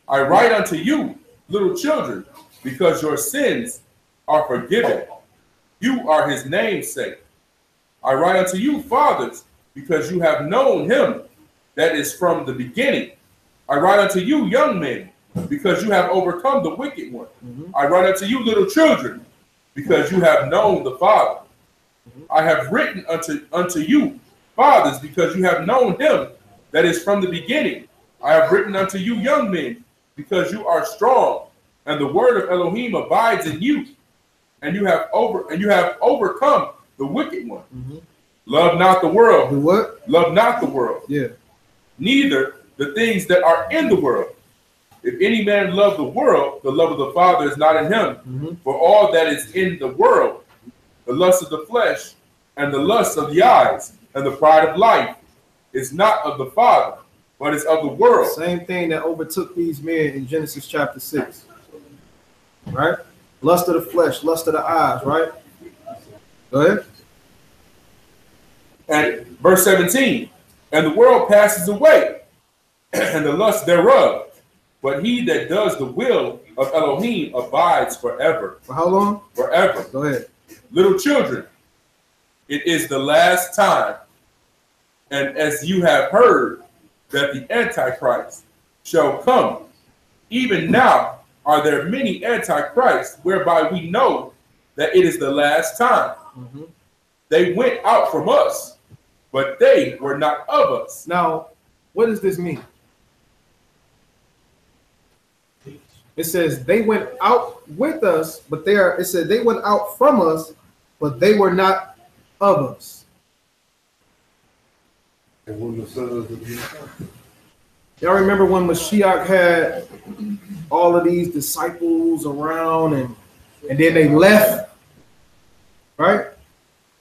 I write unto you, little children, because your sins are forgiven. You are his name's sake. I write unto you, fathers, because you have known him that is from the beginning. I write unto you, young men, because you have overcome the wicked one. I write unto you, little children, because you have known the Father. I have written unto you, fathers, because you have known him that is from the beginning. I have written unto you, young men, because you are strong, and the word of Elohim abides in you, and you have overcome the wicked one. Love not the world. Do what? Love not the world. Yeah. Neither the things that are in the world. If any man love the world, the love of the Father is not in him. For all that is in the world, the lust of the flesh, and the lust of the eyes, and the pride of life, is not of the Father, but is of the world. Same thing that overtook these men in Genesis chapter 6. Right? Lust of the flesh, lust of the eyes, right? Go ahead. And verse 17, and the world passes away, and the lust thereof, but he that does the will of Elohim abides forever. For how long? Forever. Go ahead. Little children, it is the last time, and as you have heard that the Antichrist shall come, even now are there many Antichrists, whereby we know that it is the last time. They went out from us, but they were not of us. Now, what does this mean? It says they went out with us, but it said they went out from us, but they were not of us. And when the sons of Y'all remember when Mashiach had all of these disciples around and then they left, right?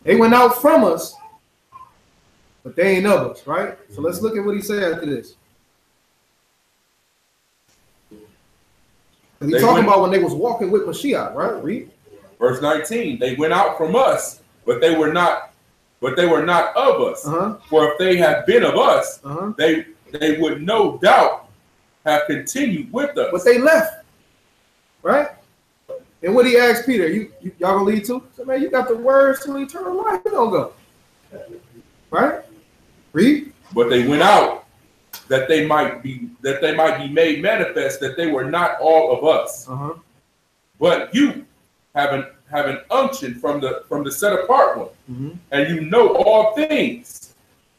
They went out from us, but they ain't of us, right? So let's look at what he said after this. He's talking about when they was walking with Mashiach, right? Read. Verse 19, they went out from us, but they were not of us. For if they had been of us, they would no doubt have continued with us. But they left, right? And what he asked Peter, y'all gonna lead too? So man, you got the words to eternal life. You don't go, right? Read. But they went out that they might be made manifest that they were not all of us. But you have an unction from the set apart one, and you know all things.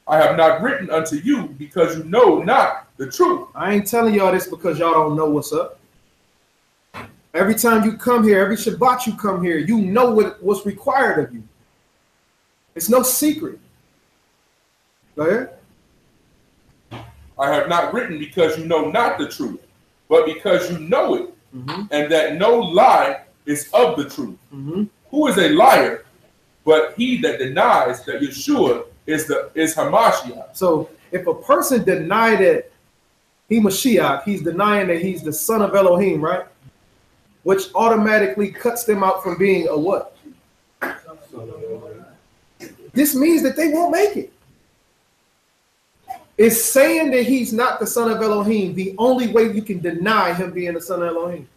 I have not written unto you because you know not the truth. I ain't telling y'all this because y'all don't know what's up. Every time you come here, every Shabbat you come here, you know what's required of you. It's no secret. Go ahead. I have not written because you know not the truth, but because you know it, and that no lie is of the truth. Who is a liar but he that denies that Yeshua is Hamashiach? So if a person deny that he Mashiach, he's denying that he's the son of Elohim, right? Which automatically cuts them out from being a what? This means that they won't make it. It's saying that he's not the son of Elohim the only way you can deny him being the son of Elohim.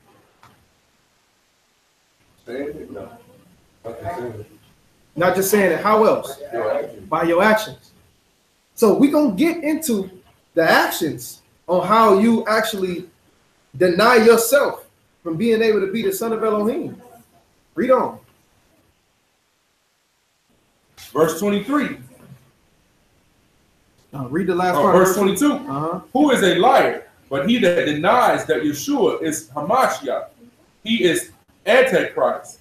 Not just saying it. How else? By your actions. So we're going to get into the actions on how you actually deny yourself from being able to be the son of Elohim. Read on. Verse 23. Read the last part. Verse 22. Who is a liar, but he that denies that Yeshua is Hamashiach? He is Antichrist,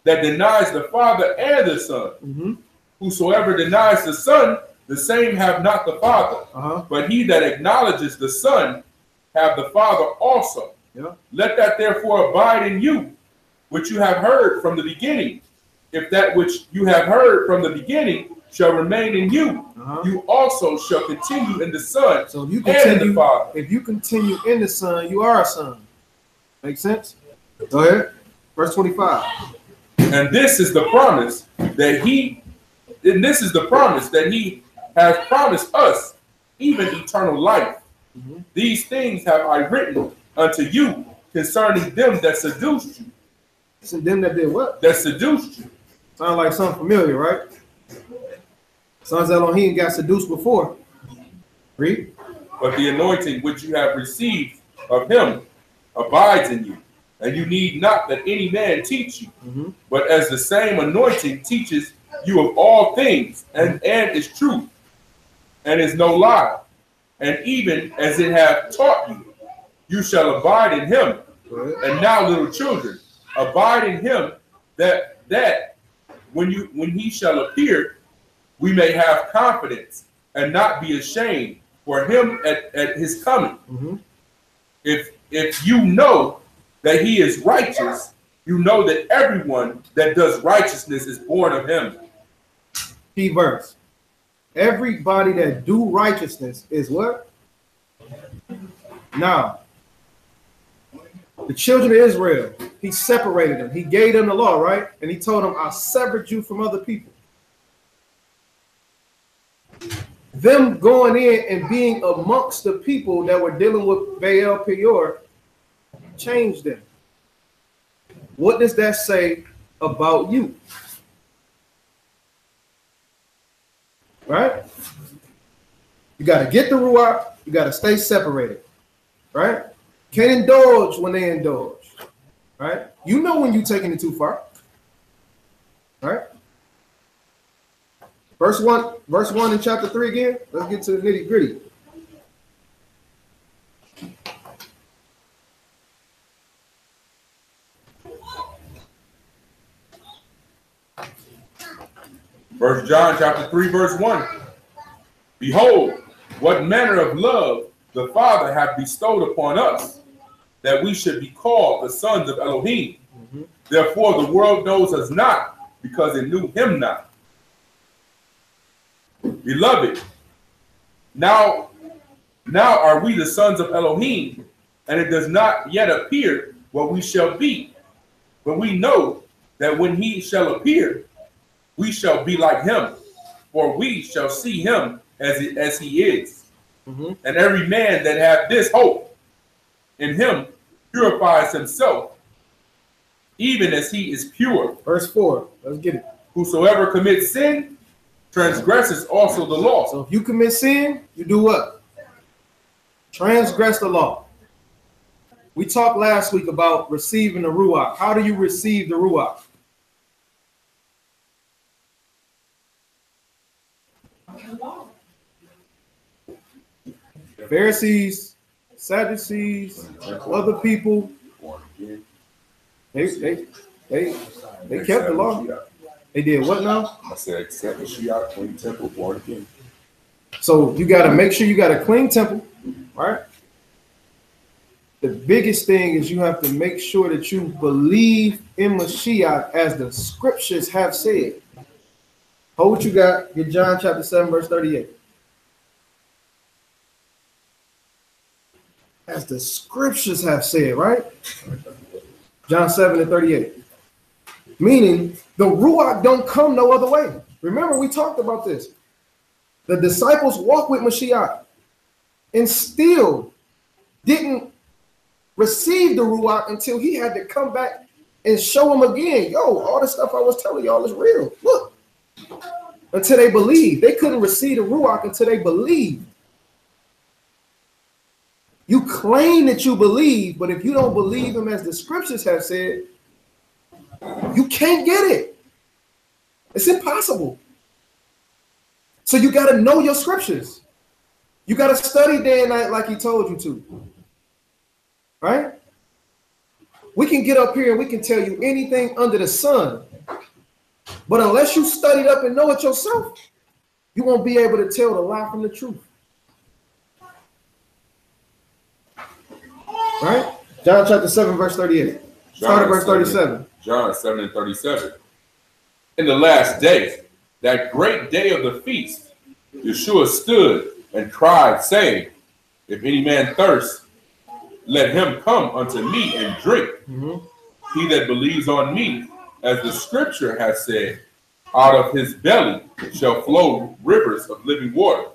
that denies the Father and the Son. Whosoever denies the Son, the same have not the Father. But he that acknowledges the Son have the Father also. Let that therefore abide in you, which you have heard from the beginning. If that which you have heard from the beginning shall remain in you, you also shall continue in the Son. So if you and continue, the Father. if you continue in the Son, you are a son. Make sense? Go ahead. Verse 25. And this is the promise that he has promised us, even eternal life. These things have I written unto you concerning them that seduced you. So them that did what? That seduced you. Sound like something familiar, right? Sons of Elohim got seduced before. Read. But the anointing which you have received of him abides in you, and you need not that any man teach you, but as the same anointing teaches you of all things, and is truth, and is no lie, and even as it hath taught you, you shall abide in him. And now, little children, abide in him, that when he shall appear, we may have confidence and not be ashamed for him at his coming. If you know that he is righteous, you know that everyone that does righteousness is born of him. Key verse. Everybody that do righteousness is what? Now, the children of Israel, he separated them. He gave them the law, right? And he told them, I severed you from other people. Them going in and being amongst the people that were dealing with Baal Peor changed them. What does that say about you? Right? You got to get the Ruach. You got to stay separated. Right? Can't indulge when they indulge. Right? You know when you're taking it too far. Right? Verse 1 in chapter 3 again. Let's get to the nitty gritty. First John chapter 3, verse 1. Behold, what manner of love the Father hath bestowed upon us, that we should be called the sons of Elohim. Therefore the world knows us not, because it knew him not. Beloved, now are we the sons of Elohim, and it does not yet appear what we shall be. But we know that when he shall appear, we shall be like him, for we shall see him as he is. And every man that hath this hope in him purifies himself, even as he is pure. Verse 4. Let's get it. Whosoever commits sin transgresses also the law. So if you commit sin, you do what? Transgress the law. We talked last week about receiving the Ruach. How do you receive the Ruach? Pharisees, Sadducees, other people, they kept the law. They did what now? I said, except Mashiach, clean temple, born again. So you got to make sure you got a clean temple, right? The biggest thing is you have to make sure that you believe in Mashiach as the scriptures have said. Hold what you got. Get John chapter 7, verse 38. As the scriptures have said, right? John 7 and 38. Meaning the Ruach don't come no other way. Remember, we talked about this. The disciples walked with Mashiach and still didn't receive the Ruach until he had to come back and show them again, yo, all the stuff I was telling y'all is real. Look, until they believe. They couldn't receive the Ruach until they believed. You claim that you believe, but if you don't believe him as the scriptures have said, you can't get it. It's impossible. So you got to know your scriptures. You got to study day and night like he told you to. Right? We can get up here and we can tell you anything under the sun. But unless you studied up and know it yourself, you won't be able to tell the lie from the truth. Right? John chapter 7, verse 38. Start at verse 37. John 7 and 37. In the last day, that great day of the feast, Yeshua stood and cried, saying, if any man thirst, let him come unto me and drink. He that believes on me, as the scripture has said, out of his belly shall flow rivers of living water.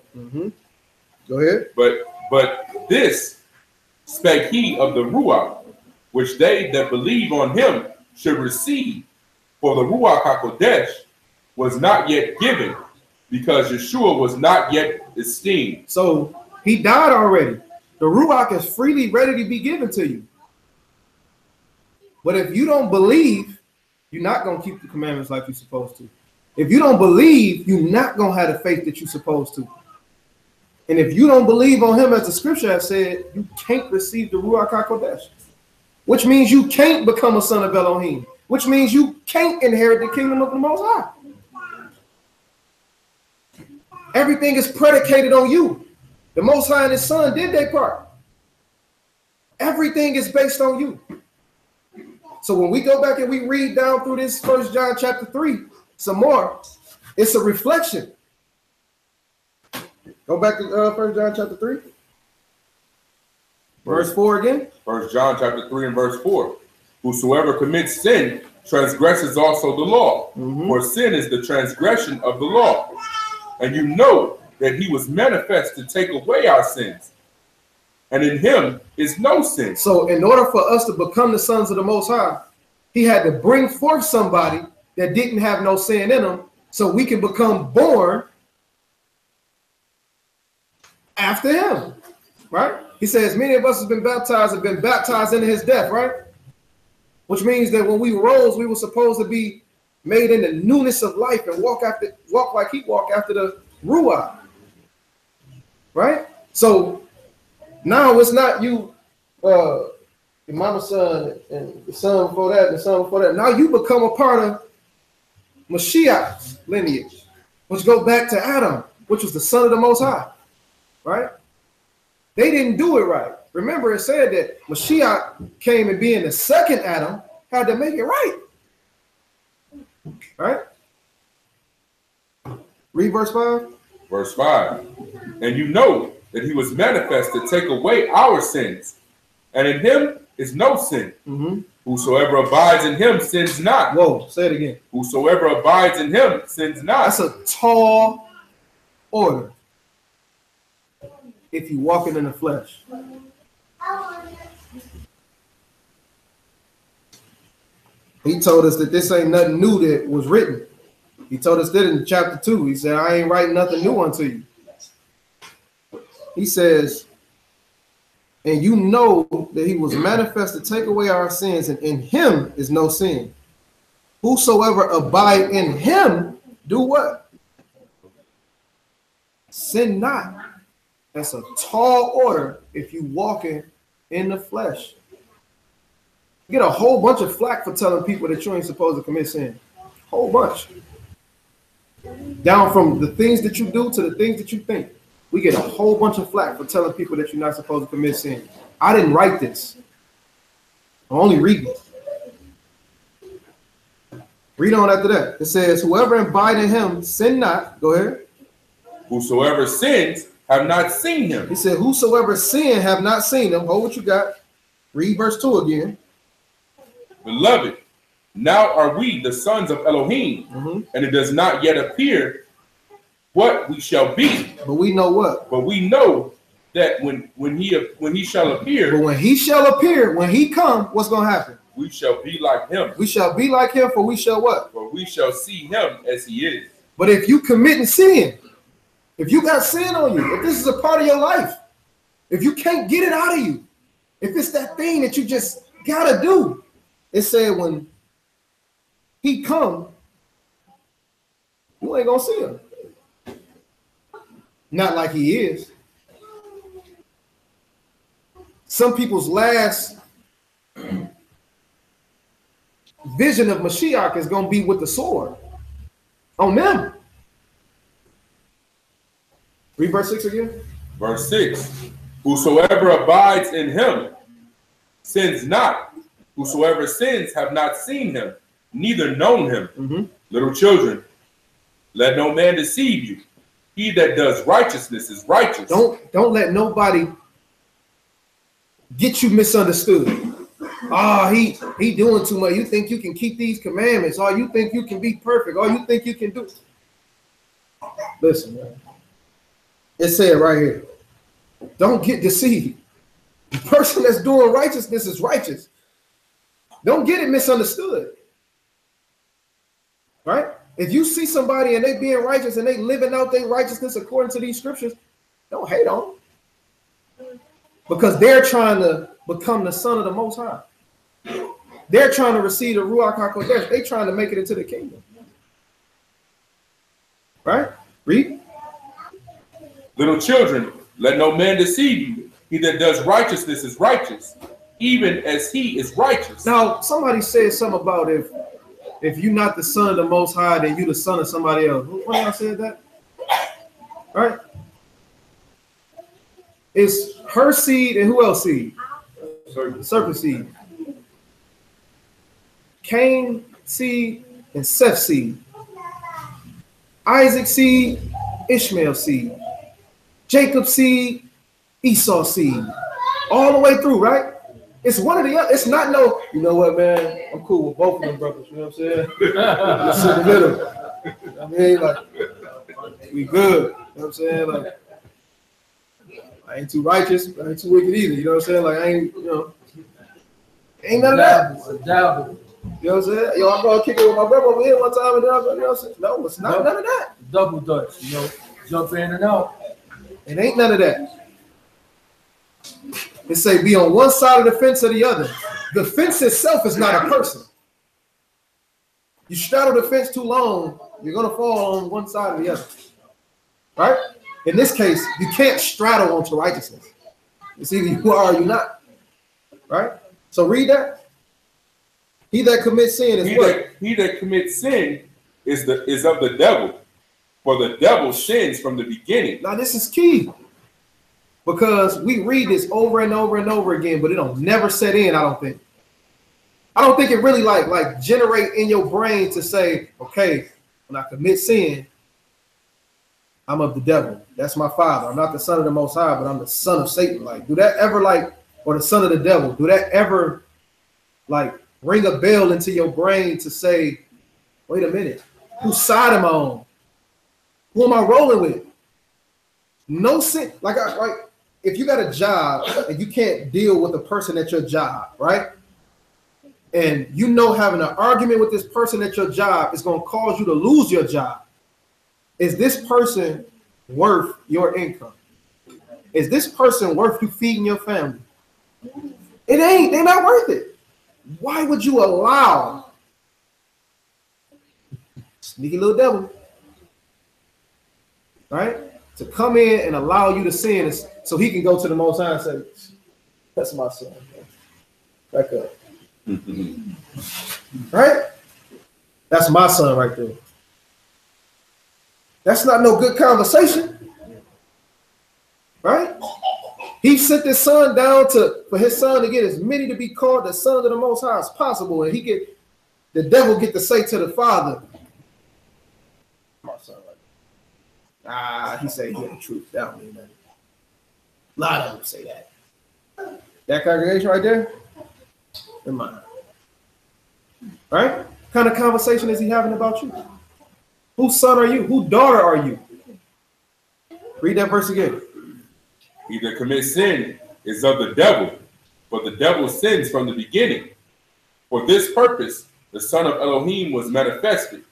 Go ahead. But this spake he of the Ruach, which they that believe on him should receive. For the Ruach HaKodesh was not yet given, because Yeshua was not yet esteemed. So he died already. The Ruach is freely ready to be given to you. But if you don't believe, you're not going to keep the commandments like you're supposed to. If you don't believe, you're not going to have the faith that you're supposed to. And if you don't believe on him as the scripture has said, you can't receive the Ruach HaKodesh, which means you can't become a son of Elohim, which means you can't inherit the kingdom of the Most High. Everything is predicated on you. The Most High and his son did their part. Everything is based on you. So when we go back and we read down through this 1 John chapter 3 some more, it's a reflection. Go back to 1 John chapter 3. Verse 4 again. 1 John chapter 3 and verse 4. Whosoever commits sin transgresses also the law. For sin is the transgression of the law. And you know that he was manifest to take away our sins. And in him is no sin. So in order for us to become the sons of the Most High, he had to bring forth somebody that didn't have no sin in him, so we can become born after him, right? He says many of us have been baptized into his death, right? Which means that when we rose, we were supposed to be made in the newness of life and walk like he walked after the Ruach, right? So now it's not you, your mama's son and the son before that and the son before that. Now you become a part of Mashiach's lineage, which go back to Adam, which was the son of the Most High, right? They didn't do it right. Remember, it said that Mashiach came and being the second Adam had to make it right. Right? Read verse 5. Verse 5. And you know that he was manifest to take away our sins, and in him is no sin. Whosoever abides in him sins not. Whoa, say it again. Whosoever abides in him sins not. That's a tall order if you walking in the flesh. He told us that this ain't nothing new that was written. He told us that in chapter 2. He said, I ain't writing nothing new unto you. He says, and you know that he was manifest to take away our sins, and in him is no sin. Whosoever abide in him, do what? Sin not. That's a tall order if you walking in the flesh. You get a whole bunch of flack for telling people that you ain't supposed to commit sin. Whole bunch. Down from the things that you do to the things that you think. We get a whole bunch of flack for telling people that you're not supposed to commit sin. I didn't write this. I'm only reading it. Read on after that. It says, whoever abide in him, sin not. Go ahead. Whosoever sins have not seen him. He said, whosoever sin have not seen him. Hold what you got. Read verse 2 again. Beloved, now are we the sons of Elohim, and it does not yet appear what we shall be. But we know what? But we know that when he shall appear. But when he shall appear, when he come, what's going to happen? we shall be like him. We shall be like him, for we shall what? For we shall see him as he is. But if you committing sin, if you got sin on you, if this is a part of your life, if you can't get it out of you, if it's that thing that you just gotta do, it said when he come, you ain't gonna see him. Not like he is. Some people's last vision of Mashiach is gonna be with the sword on them. Read verse 6 again. Verse 6. Whosoever abides in him sins not. Whosoever sins have not seen him, neither known him. Little children, let no man deceive you. He that does righteousness is righteous. Don't let nobody get you misunderstood. He doing too much. You think you can keep these commandments? Or you think you can be perfect? Or you think you can do? Listen, man. It said right here. Don't get deceived. The person that's doing righteousness is righteous. Don't get it misunderstood. Right? If you see somebody and they being righteous and they living out their righteousness according to these scriptures, don't hate on them. Because they're trying to become the son of the Most High. They're trying to receive the Ruach HaKodesh. They're trying to make it into the kingdom. Right? Read. Little children, let no man deceive you. He that does righteousness is righteous, even as he is righteous. Now, somebody said something about if you're not the son of the Most High, then you the son of somebody else. One of y'all said that? Right? It's her seed and who else seed? Serpent seed. Cain seed and Seth seed. Isaac seed, Ishmael seed. Jacob seed, Esau seed. All the way through, right? It's one of the other. It's not no, you know what, man? I'm cool with both of them brothers. You know what I'm saying? It's in the middle. I mean, like, we good. You know what I'm saying? Like, I ain't too righteous, but I ain't too wicked either. You know what I'm saying? Like, I ain't, ain't none of that. Dabble. You know what I'm saying? Yo, I'm going to kick it with my brother over here one time, and then I'm going to, you know what I'm saying? No, it's not none of that. Double dutch, jump in and out. It ain't none of that. It say be on one side of the fence or the other. The fence itself is not a person. You straddle the fence too long, you're going to fall on one side or the other. Right? In this case, you can't straddle onto righteousness. It's either you are or you're not. Right? So read that. He that commits sin is what? He that commits sin is of the devil. For the devil sins from the beginning. Now this is key. Because we read this over and over and over again, but it don't never set in, I don't think. I don't think it really like generate in your brain to say, okay, when I commit sin, I'm of the devil. That's my father. I'm not the son of the Most High, but I'm the son of Satan. Like, do that ever or the son of the devil, do that ever ring a bell into your brain to say, wait a minute, whose side am I on? Who am I rolling with? No sin. Like if you got a job and you can't deal with a person at your job, right? And having an argument with this person at your job is going to cause you to lose your job. Is this person worth your income? Is this person worth you feeding your family? It ain't. They're not worth it. Why would you allow sneaky little devil, right, to come in and allow you to sin so he can go to the Most High and say, that's my son. Back up. Right? That's my son right there. That's not no good conversation. Right? He sent his son down for his son to get as many to be called the son of the Most High as possible. And the devil get to say to the father, my son right there. He said he had the truth. That don't mean nothing. A lot of them say that. That congregation right there, in mine. Right? What kind of conversation is he having about you? Whose son are you? Whose daughter are you? Read that verse again. He that commits sin is of the devil, for the devil sins from the beginning. For this purpose, the Son of Elohim was manifested,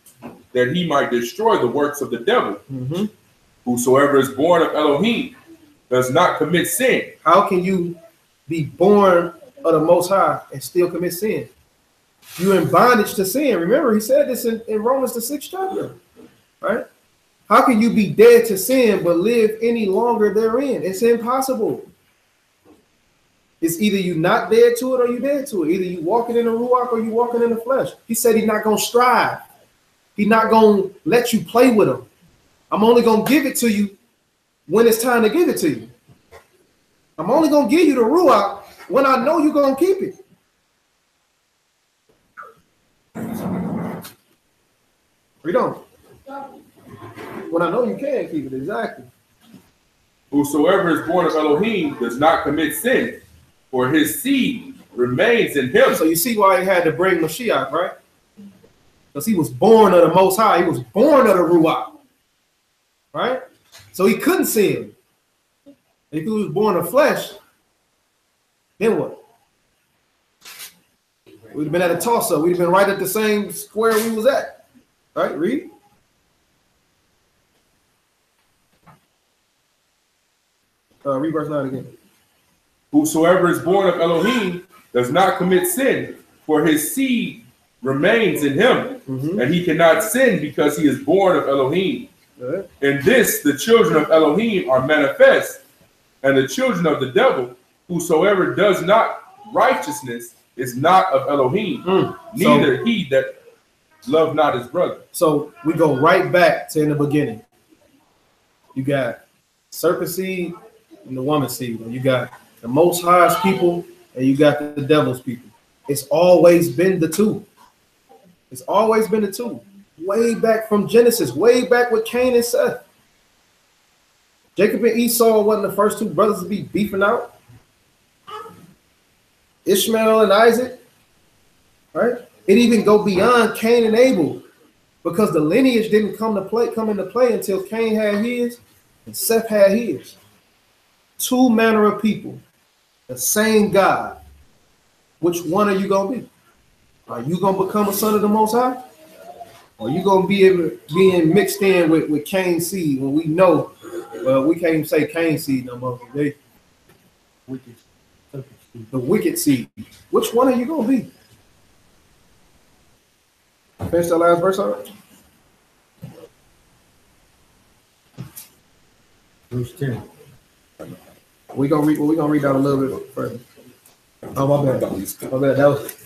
that he might destroy the works of the devil. Whosoever is born of Elohim does not commit sin. How can you be born of the Most High and still commit sin? You're in bondage to sin. Remember, he said this in Romans the 6th chapter, right? How can you be dead to sin but live any longer therein? It's impossible. It's either you not dead to it or you dead to it. Either you walking in the ruach or you walking in the flesh. He said he's not going to strive. He's not going to let you play with him. I'm only going to give it to you when it's time to give it to you. I'm only going to give you the ruach when I know you're going to keep it. Read on. When I know you can keep it, exactly. Whosoever is born of Elohim does not commit sin, for his seed remains in him. So you see why he had to bring Mashiach, right? Because he was born of the Most High. He was born of the Ruach, right? So he couldn't sin. If he was born of flesh, then what? We'd have been at a toss-up. We'd have been right at the same square we was at. Right? Read. Read verse 9 again. Whosoever is born of Elohim does not commit sin, for his seed remains in him, and he cannot sin because he is born of Elohim. In this, the children of Elohim are manifest, and the children of the devil, whosoever does not righteousness is not of Elohim, neither he that love not his brother. So we go right back to in the beginning. You got serpent seed and the woman seed. And you got the Most High's people and you got the devil's people. It's always been the two. It's always been the two. Way back from Genesis, way back with Cain and Seth. Jacob and Esau wasn't the first two brothers to be beefing out. Ishmael and Isaac, right? It even go beyond Cain and Abel, because the lineage didn't come into play until Cain had his and Seth had his. Two manner of people, the same God. Which one are you gonna be? Are you gonna become a son of the Most High? Or are you gonna be able being mixed in with Cain's seed when we know? Well, we can't even say Cain's seed no more. The wicked seed. Which one are you gonna be? Finish that last verse out. Verse 10. We're gonna read that a little bit further. Oh, my bad. My bad. That was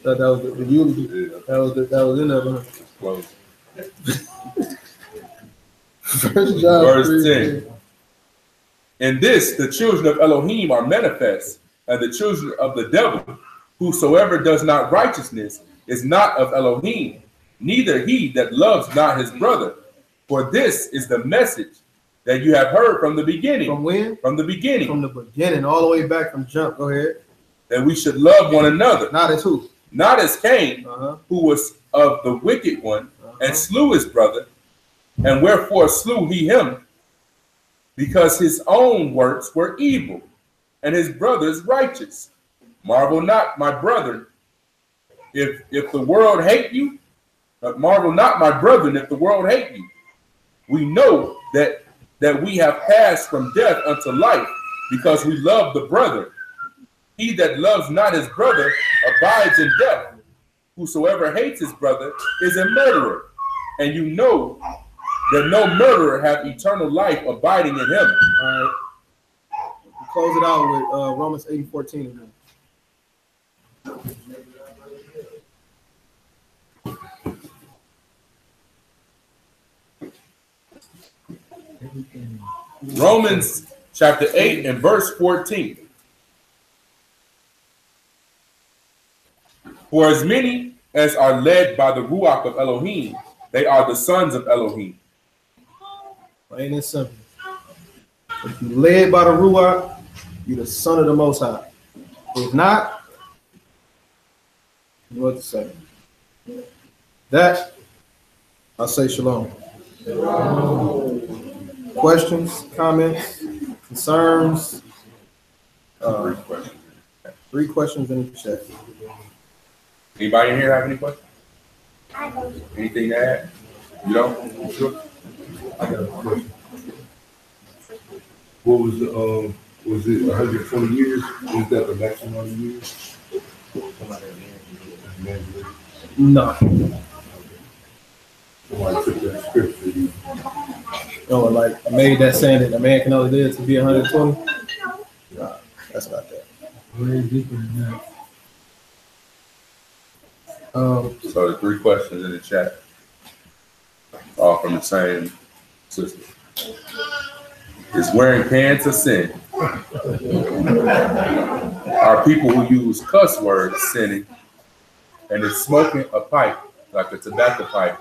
the eulogy. That was in there. Verse 10. In this, the children of Elohim are manifest, and the children of the devil, whosoever does not righteousness is not of Elohim, neither he that loves not his brother. For this is the message that you have heard from the beginning. From when? From the beginning. From the beginning, all the way back from jump. Go ahead. That we should love one another. Not as who? Not as Cain, who was of the wicked one, and slew his brother. And wherefore slew he him? Because his own works were evil, and his brother's righteous. Marvel not, my brethren, if the world hate you, but marvel not, my brethren, if the world hate you. We know that we have passed from death unto life, because we love the brother. He that loves not his brother abides in death. Whosoever hates his brother is a murderer, and you know that no murderer hath eternal life abiding in him. All right. We'll close it out with Romans 8:14 again. Romans chapter 8 and verse 14. For as many as are led by the Ruach of Elohim, they are the sons of Elohim. Plain and simple. If you're led by the Ruach, you're the son of the Most High. If not, you know what to say. That, I say shalom. Questions, comments, concerns? 3 questions in the chat. Anybody in here have any questions? Anything to add? You know? Sure. I got a question. What was it 120 years? Was that the maximum years? No. Somebody took that scripture. Oh, like made that saying that a man can only live to be 120? Nah, that's not that. Way deeper than that. So the 3 questions in the chat, all from the same sister. Is wearing pants a sin? Are people who use cuss words sinning? And is smoking a pipe, like a tobacco pipe?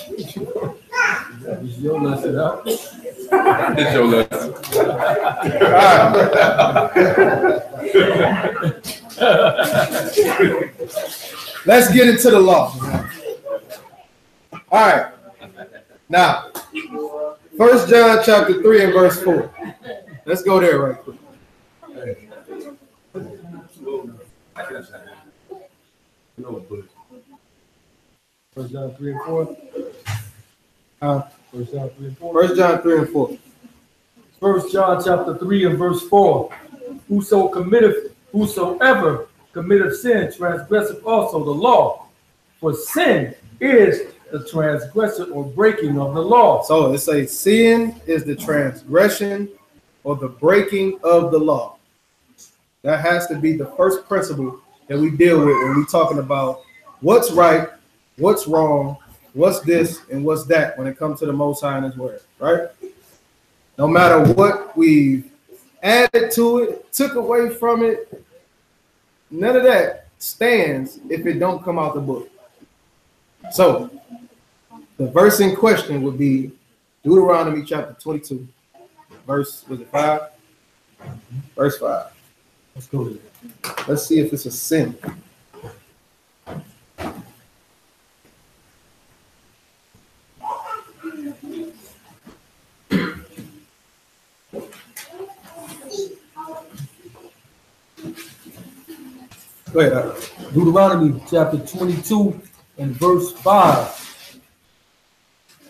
It's your lesson, huh? It's your lesson. Let's get into the law. All right. Now, 1 John chapter 3 and verse 4. Let's go there right quick. No, but 1 John 3 and 4. 1 John 3 and 4. 1 John 3 and 4. 1 John chapter 3 and verse 4. Whosoever committeth sin transgresseth also the law. For sin is the transgression or breaking of the law. So it says sin is the transgression or the breaking of the law. That has to be the first principle that we deal with when we're talking about what's right, what's wrong, what's this, and what's that when it comes to the Most High and His Word, right? No matter what we've added to it, took away from it, none of that stands if it don't come out the book. So the verse in question would be Deuteronomy chapter 22, verse, was it 5? Verse 5. Let's go there. Let's see if it's a sin. Go ahead. Deuteronomy chapter 22 and verse 5.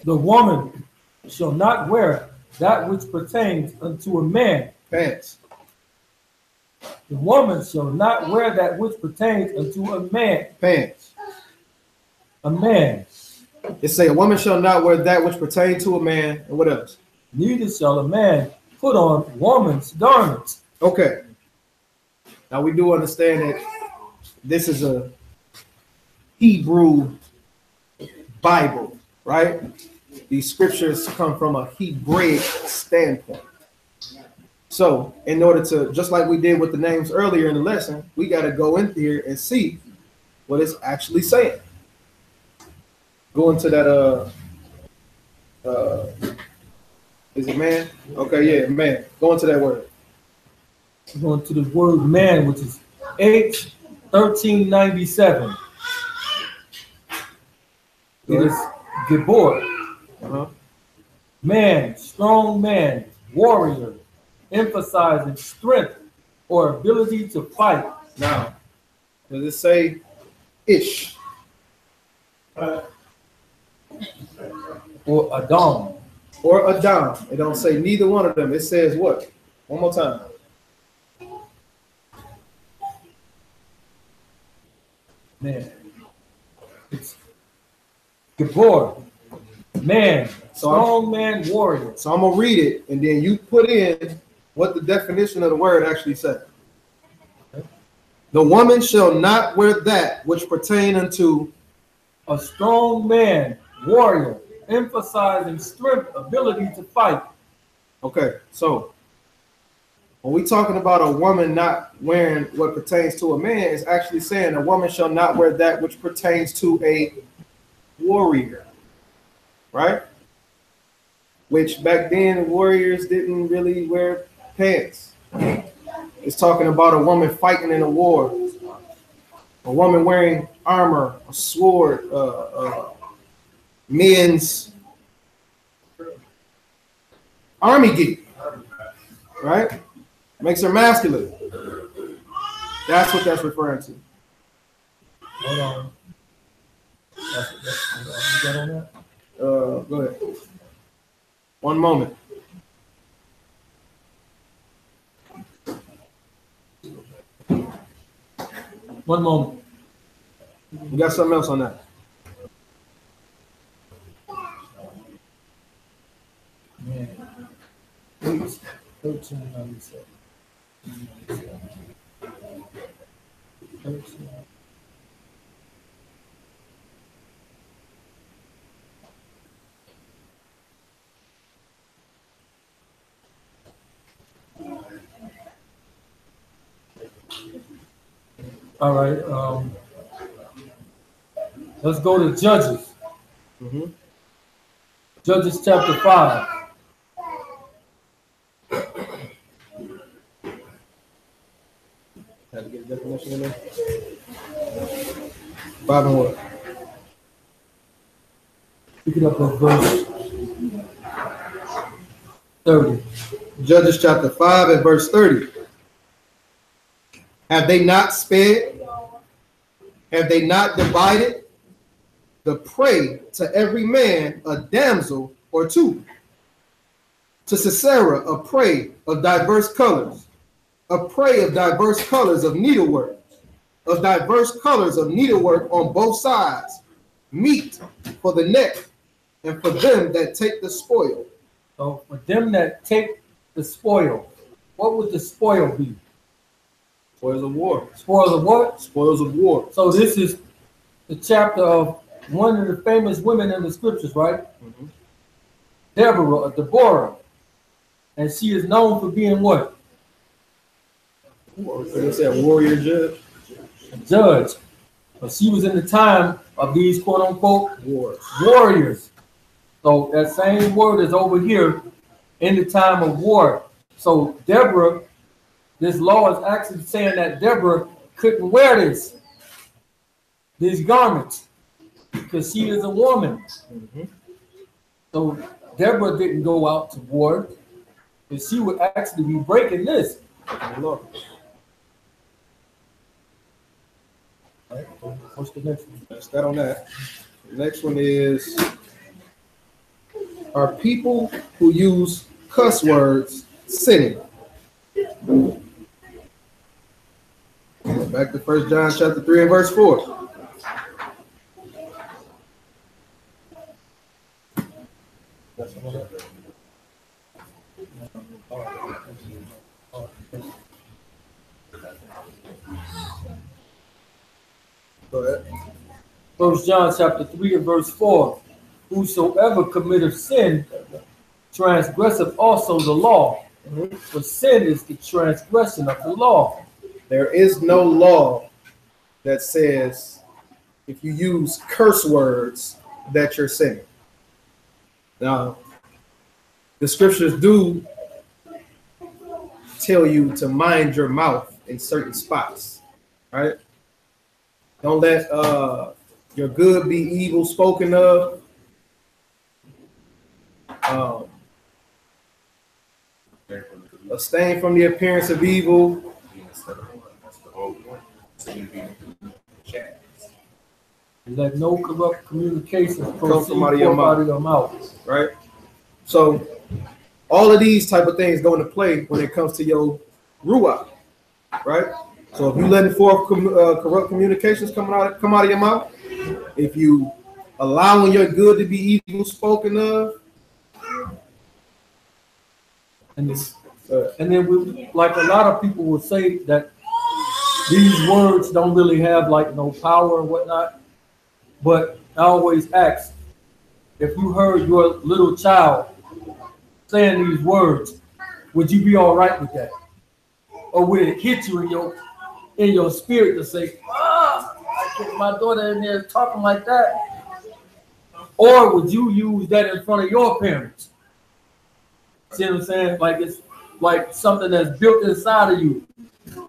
The woman shall not wear that which pertains unto a man. Pants. The woman shall not wear that which pertains unto a man. Pants. A man. It say a woman shall not wear that which pertains to a man. And what else? Neither shall a man put on woman's garments. Okay. Now we do understand that this is a Hebrew Bible, right? These scriptures come from a Hebraic standpoint. So in order to, just like we did with the names earlier in the lesson, we got to go in here and see what it's actually saying. Go into that, is it man? Okay, yeah, man. Go into that word. Going to the word man, which is H1397. It is Gibor. Man, strong man, warrior, emphasizing strength or ability to fight. Now, does it say ish? Or Adam. Or Adam? It don't say neither one of them. It says what? One more time. Man. It's Gibor. Man, strong man, warrior. So I'm gonna read it, and then you put in what the definition of the word actually says. Okay. The woman shall not wear that which pertain unto a strong man, warrior, emphasizing strength, ability to fight. Okay, so when we talking about a woman not wearing what pertains to a man, it's actually saying a woman shall not wear that which pertains to a warrior, right? Which back then warriors didn't really wear pants. It's talking about a woman fighting in a war, a woman wearing armor, a sword, men's army gear, right? Makes her masculine. That's what that's referring to. Hold on. You got on that? Go ahead. One moment. One moment. You got something else on that? Man. 1397. 13. All right. Let's go to Judges. Mm-hmm. Judges chapter 5. Had to get a definition in there. 5 and what? Pick it up at verse 30. Judges chapter 5 and verse 30. Have they not spared? Have they not divided the prey to every man a damsel or two? To Sisera a prey of diverse colors, a prey of diverse colors of needlework, on both sides, meat for the neck, and for them that take the spoil. So for them that take the spoil, what would the spoil be? Spoils of war. Spoils of what? Spoils of war. So this is the chapter of one of the famous women in the scriptures, right? Mm-hmm. Deborah. And she is known for being what? They said warrior judge. A judge. But she was in the time of these quote unquote warriors. So that same word is over here in the time of war. So Deborah, this law is actually saying that Deborah couldn't wear these garments because she is a woman. Mm-hmm. So Deborah didn't go out to war, and she would actually be breaking this. Lord. All right, what's the next one? That's that on that. The next one is, are people who use cuss words sinning? Back to 1 John chapter 3 and verse 4. Go ahead. 1 John chapter 3 and verse 4. Whosoever committeth sin transgresseth also the law. Mm-hmm. For sin is the transgression of the law. There is no law that says if you use curse words that you're sinning. Now, the scriptures do tell you to mind your mouth in certain spots, right? Don't let your good be evil spoken of. Abstain from the appearance of evil. Let no corrupt communications Come proceed from out of your mouth. Right? So all of these type of things go into play when it comes to your ruach, right? So if you letting forth corrupt communications come out of your mouth, if you allowing your good to be evil spoken of, and then we, like a lot of people will say that these words don't really have like no power and whatnot. But I always ask, if you heard your little child saying these words, would you be all right with that? Or would it hit you in your spirit to say, I get my daughter in there talking like that? Or would you use that in front of your parents? See what I'm saying? Like it's like something that's built inside of you.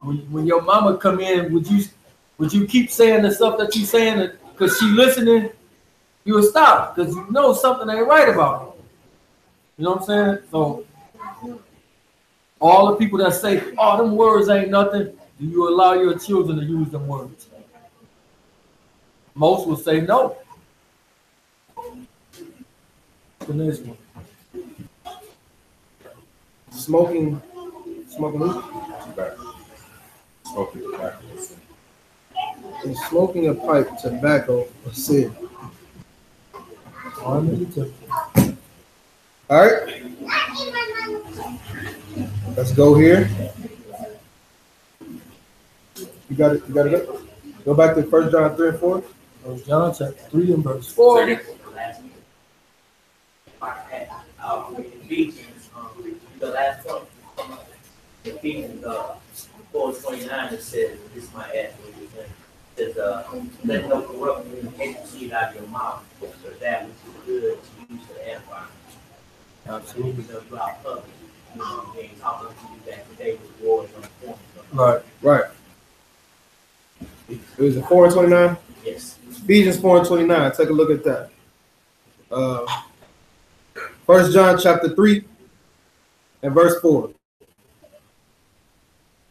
When your mama come in, would you keep saying the stuff that you saying because she listening? You would stop because you know something ain't right about her. You know what I'm saying? So All the people that say, oh, them words ain't nothing, do you allow your children to use them words? Most will say no. The next one. Smoking weed? Tobacco. Smoking tobacco. Is smoking a pipe tobacco a sin? All right. Let's go here. You got it. You got it. Go back to 1 John 3 and 4. 1 John chapter 3 and verse 4. Ephesians, the last one. Ephesians 4:29, it says, this is my ass. It says, let no corrupt communication proceed out of your mouth, but that which is good to use for the edifying. Absolutely. Throughout public, you know, they ain't talking to you back today with wars on the phone. Right. Right. Is it 4 and 29? Yes. Ephesians 4 and 29. Take a look at that. 1 John chapter 3 and verse 4.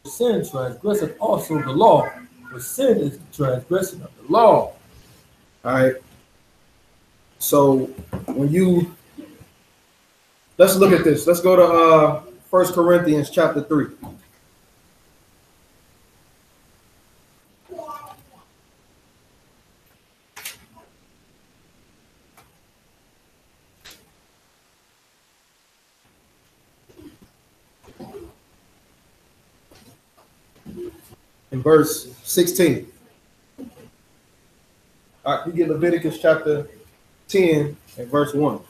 Sin transgresseth also the law, for sin is the transgression of the law. All right. So when you, let's look at this. Let's go to 1 Corinthians chapter 3. In verse 16. All right, we get Leviticus chapter 10 and verse 1.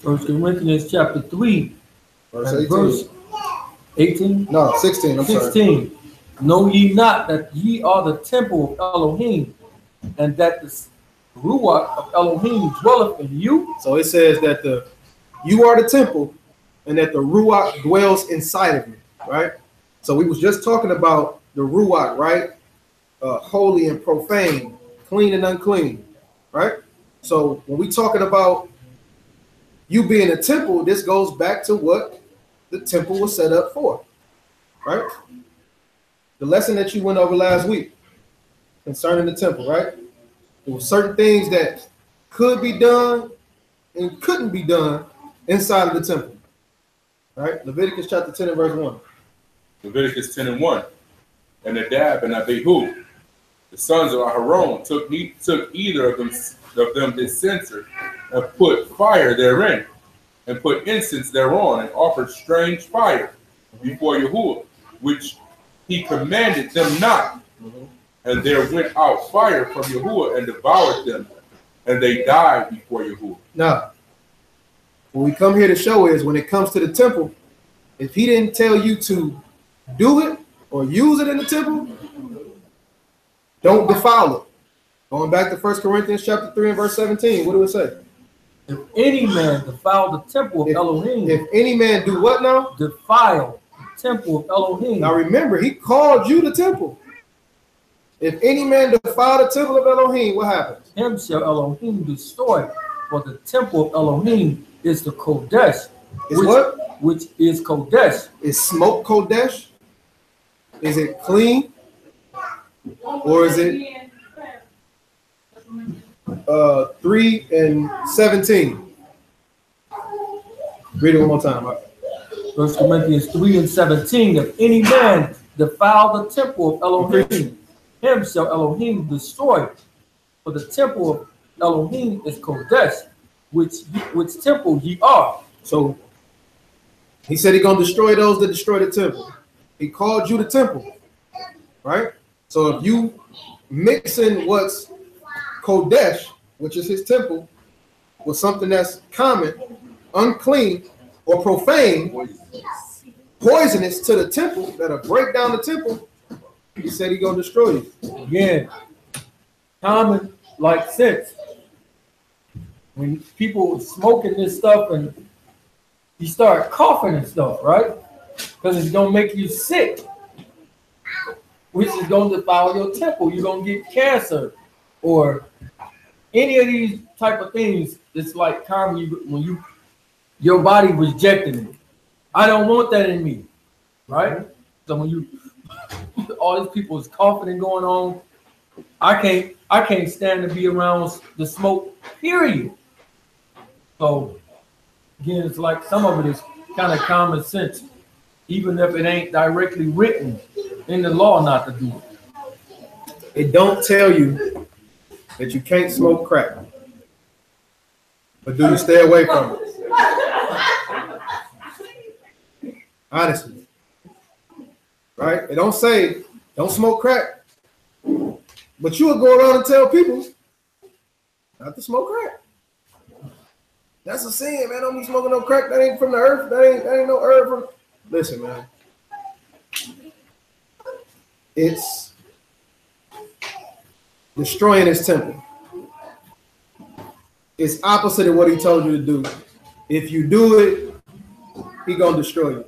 First Corinthians chapter 3, verse 18. Verse 18? No, 16. I'm 16. sorry. Know ye not that ye are the temple of Elohim, and that the Ruach of Elohim dwelleth in you? So it says that you are the temple, and that the Ruach dwells inside of you, right? So we was just talking about the Ruach, right? Holy and profane, clean and unclean, right? So when we talking about you being a temple, this goes back to what the temple was set up for, right? The lesson that you went over last week concerning the temple, right? There were certain things that could be done and couldn't be done inside of the temple, right? Leviticus chapter 10 and verse 1. Leviticus 10 and 1. And Nadab and Abihu, the sons of Aharon, took either of them his censer and put fire therein, and put incense thereon, and offered strange fire before Yahuwah, which he commanded them not. And there went out fire from Yahuwah and devoured them, and they died before Yahuwah. Now, what we come here to show is when it comes to the temple, if he didn't tell you to do it or use it in the temple, don't defile it. Going back to 1 Corinthians chapter 3 and verse 17, what do it say? If any man defile the temple of Elohim. If any man do what now? Defile the temple of Elohim. Now remember, he called you the temple. If any man defile the temple of Elohim, what happens? Him shall Elohim destroy, for the temple of Elohim is the Kodesh. Which is Kodesh. Is smoke Kodesh? Is it clean? Or is it 3 and 17? Read it one more time. 1 Corinthians 3 and 17. If any man defile the temple of Elohim, him shall Elohim destroy. For the temple of Elohim is Kodesh, which temple ye are. So he said he's going to destroy those that destroy the temple. He called you the temple, right? So if you mixing what's Kodesh, which is his temple, with something that's common, unclean, or profane, poisonous to the temple, that'll break down the temple, he said he's going to destroy you. Again, common like sense. When people smoking this stuff and you start coughing and stuff, right? Because it's going to make you sick. which is going to defile your temple. You're going to get cancer or any of these type of things. It's like karma when your body rejecting it. I don't want that in me, right? So when all these people is coughing and going on, I can't stand to be around the smoke, period. So again, it's like some of it is kind of common sense, even if it ain't directly written in the law not to do it. It don't tell you that you can't smoke crack, but do you stay away from it? Honestly, right? It don't say don't smoke crack, but you will go around and tell people not to smoke crack. That's a sin, man. Don't be smoking no crack. That ain't from the earth. That ain't no herb from. Listen, man. It's destroying his temple. It's opposite of what he told you to do. If you do it, he gonna destroy you.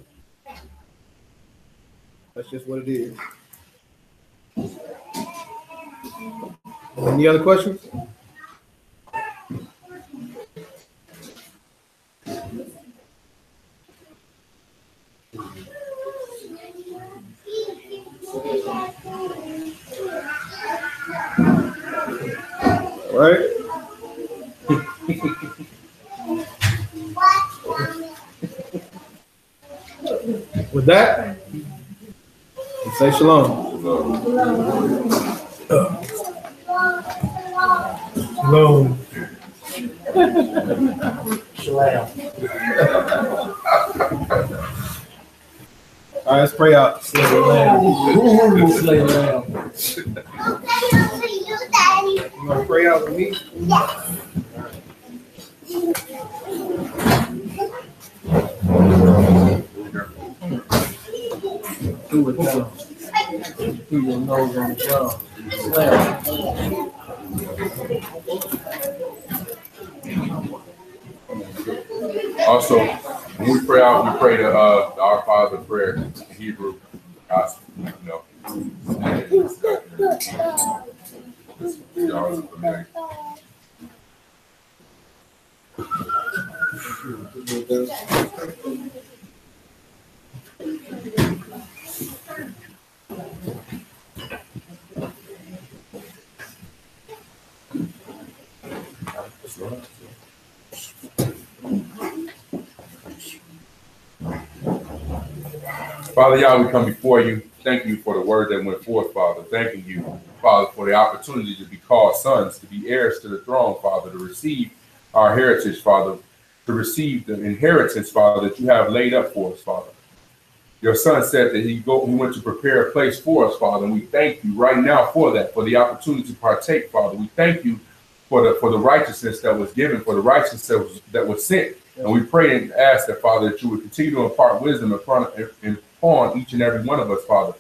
That's just what it is. Any other questions? All right. With that, we say shalom. Shalom. Shalom. All right, let's pray out. Slay the lamb. Slay the lamb. You gonna pray out with me? Do it down. Do your nose on the ground. Slam. Also, when we pray out, we pray the Our Father prayer in Hebrew. You know. Y'all are familiar. Father Yah, we come before you. Thank you for the word that went forth, Father. Thanking you, Father, for the opportunity to be called sons, to be heirs to the throne, Father, to receive our heritage, Father, to receive the inheritance, Father, that you have laid up for us, Father. Your son said that he went to prepare a place for us, Father, and we thank you right now for that, for the opportunity to partake, Father. We thank you for the righteousness that was given, for the righteousness that was sent. And we pray and ask that, Father, that you would continue to impart wisdom upon each and every one of us, Father,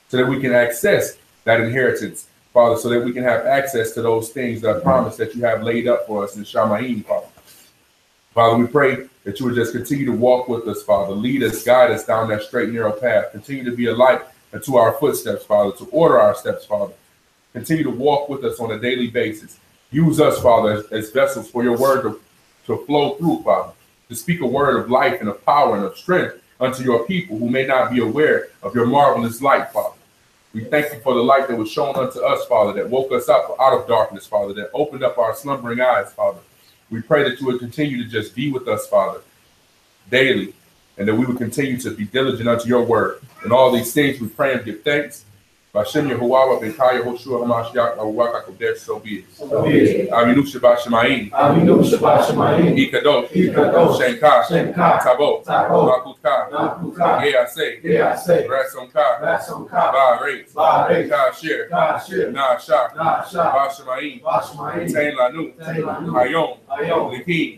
so that we can access that inheritance, Father, so that we can have access to those things that I promise that you have laid up for us in Shamayim, Father. Father, we pray that you would just continue to walk with us, Father, lead us, guide us down that straight and narrow path, continue to be a light unto our footsteps, Father, to order our steps, Father. Continue to walk with us on a daily basis. Use us, Father, as vessels for your word to flow through, Father, to speak a word of life and of power and of strength unto your people who may not be aware of your marvelous light, Father. We thank you for the light that was shown unto us, Father, that woke us up out of darkness, Father, that opened up our slumbering eyes, Father. We pray that you would continue to just be with us, Father, daily, and that we would continue to be diligent unto your word. And all these things we pray and give thanks. Bashem Yehovah Benkaya Hoshua Hamashiach Awaka Kodesh, so be it. Aminu Shabbat Shemaim. Aminu Shabbat Shemaim. Ikadosh. Ikadosh. Shenka. Tabo. Tabo. Makutka. Yeaseh. Ratsonka. Ba'aretz. Kashir. Nashak. Bashemaim. Tain Lanu. Hayom. Likim.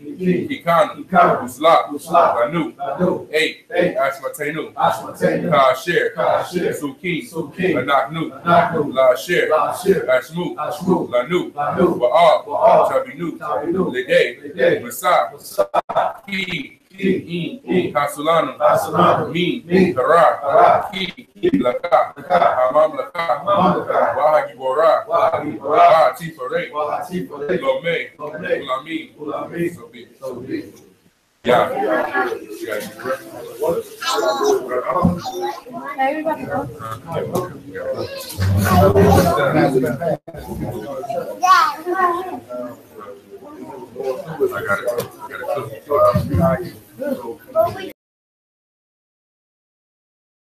Kikanu. Uslak. Lanu. Eight. Ashmatenu. Kashir. Sukim. Anaknu, Lashir, Ashmu, Lanu, Ba'al, Tabinu, Lede, Masah, Ki, Hasulanu, Hasulanu, Mi, Mi, Kara, Kara, Ki, Laka, Hamam Laka, Laka, Wahagi Bora, Wahagi Bora, Tifare, Wahati Fore, Lome, Lome, Ulami, Ulami, so be it. so be it. Yeah. Everybody go. I got it.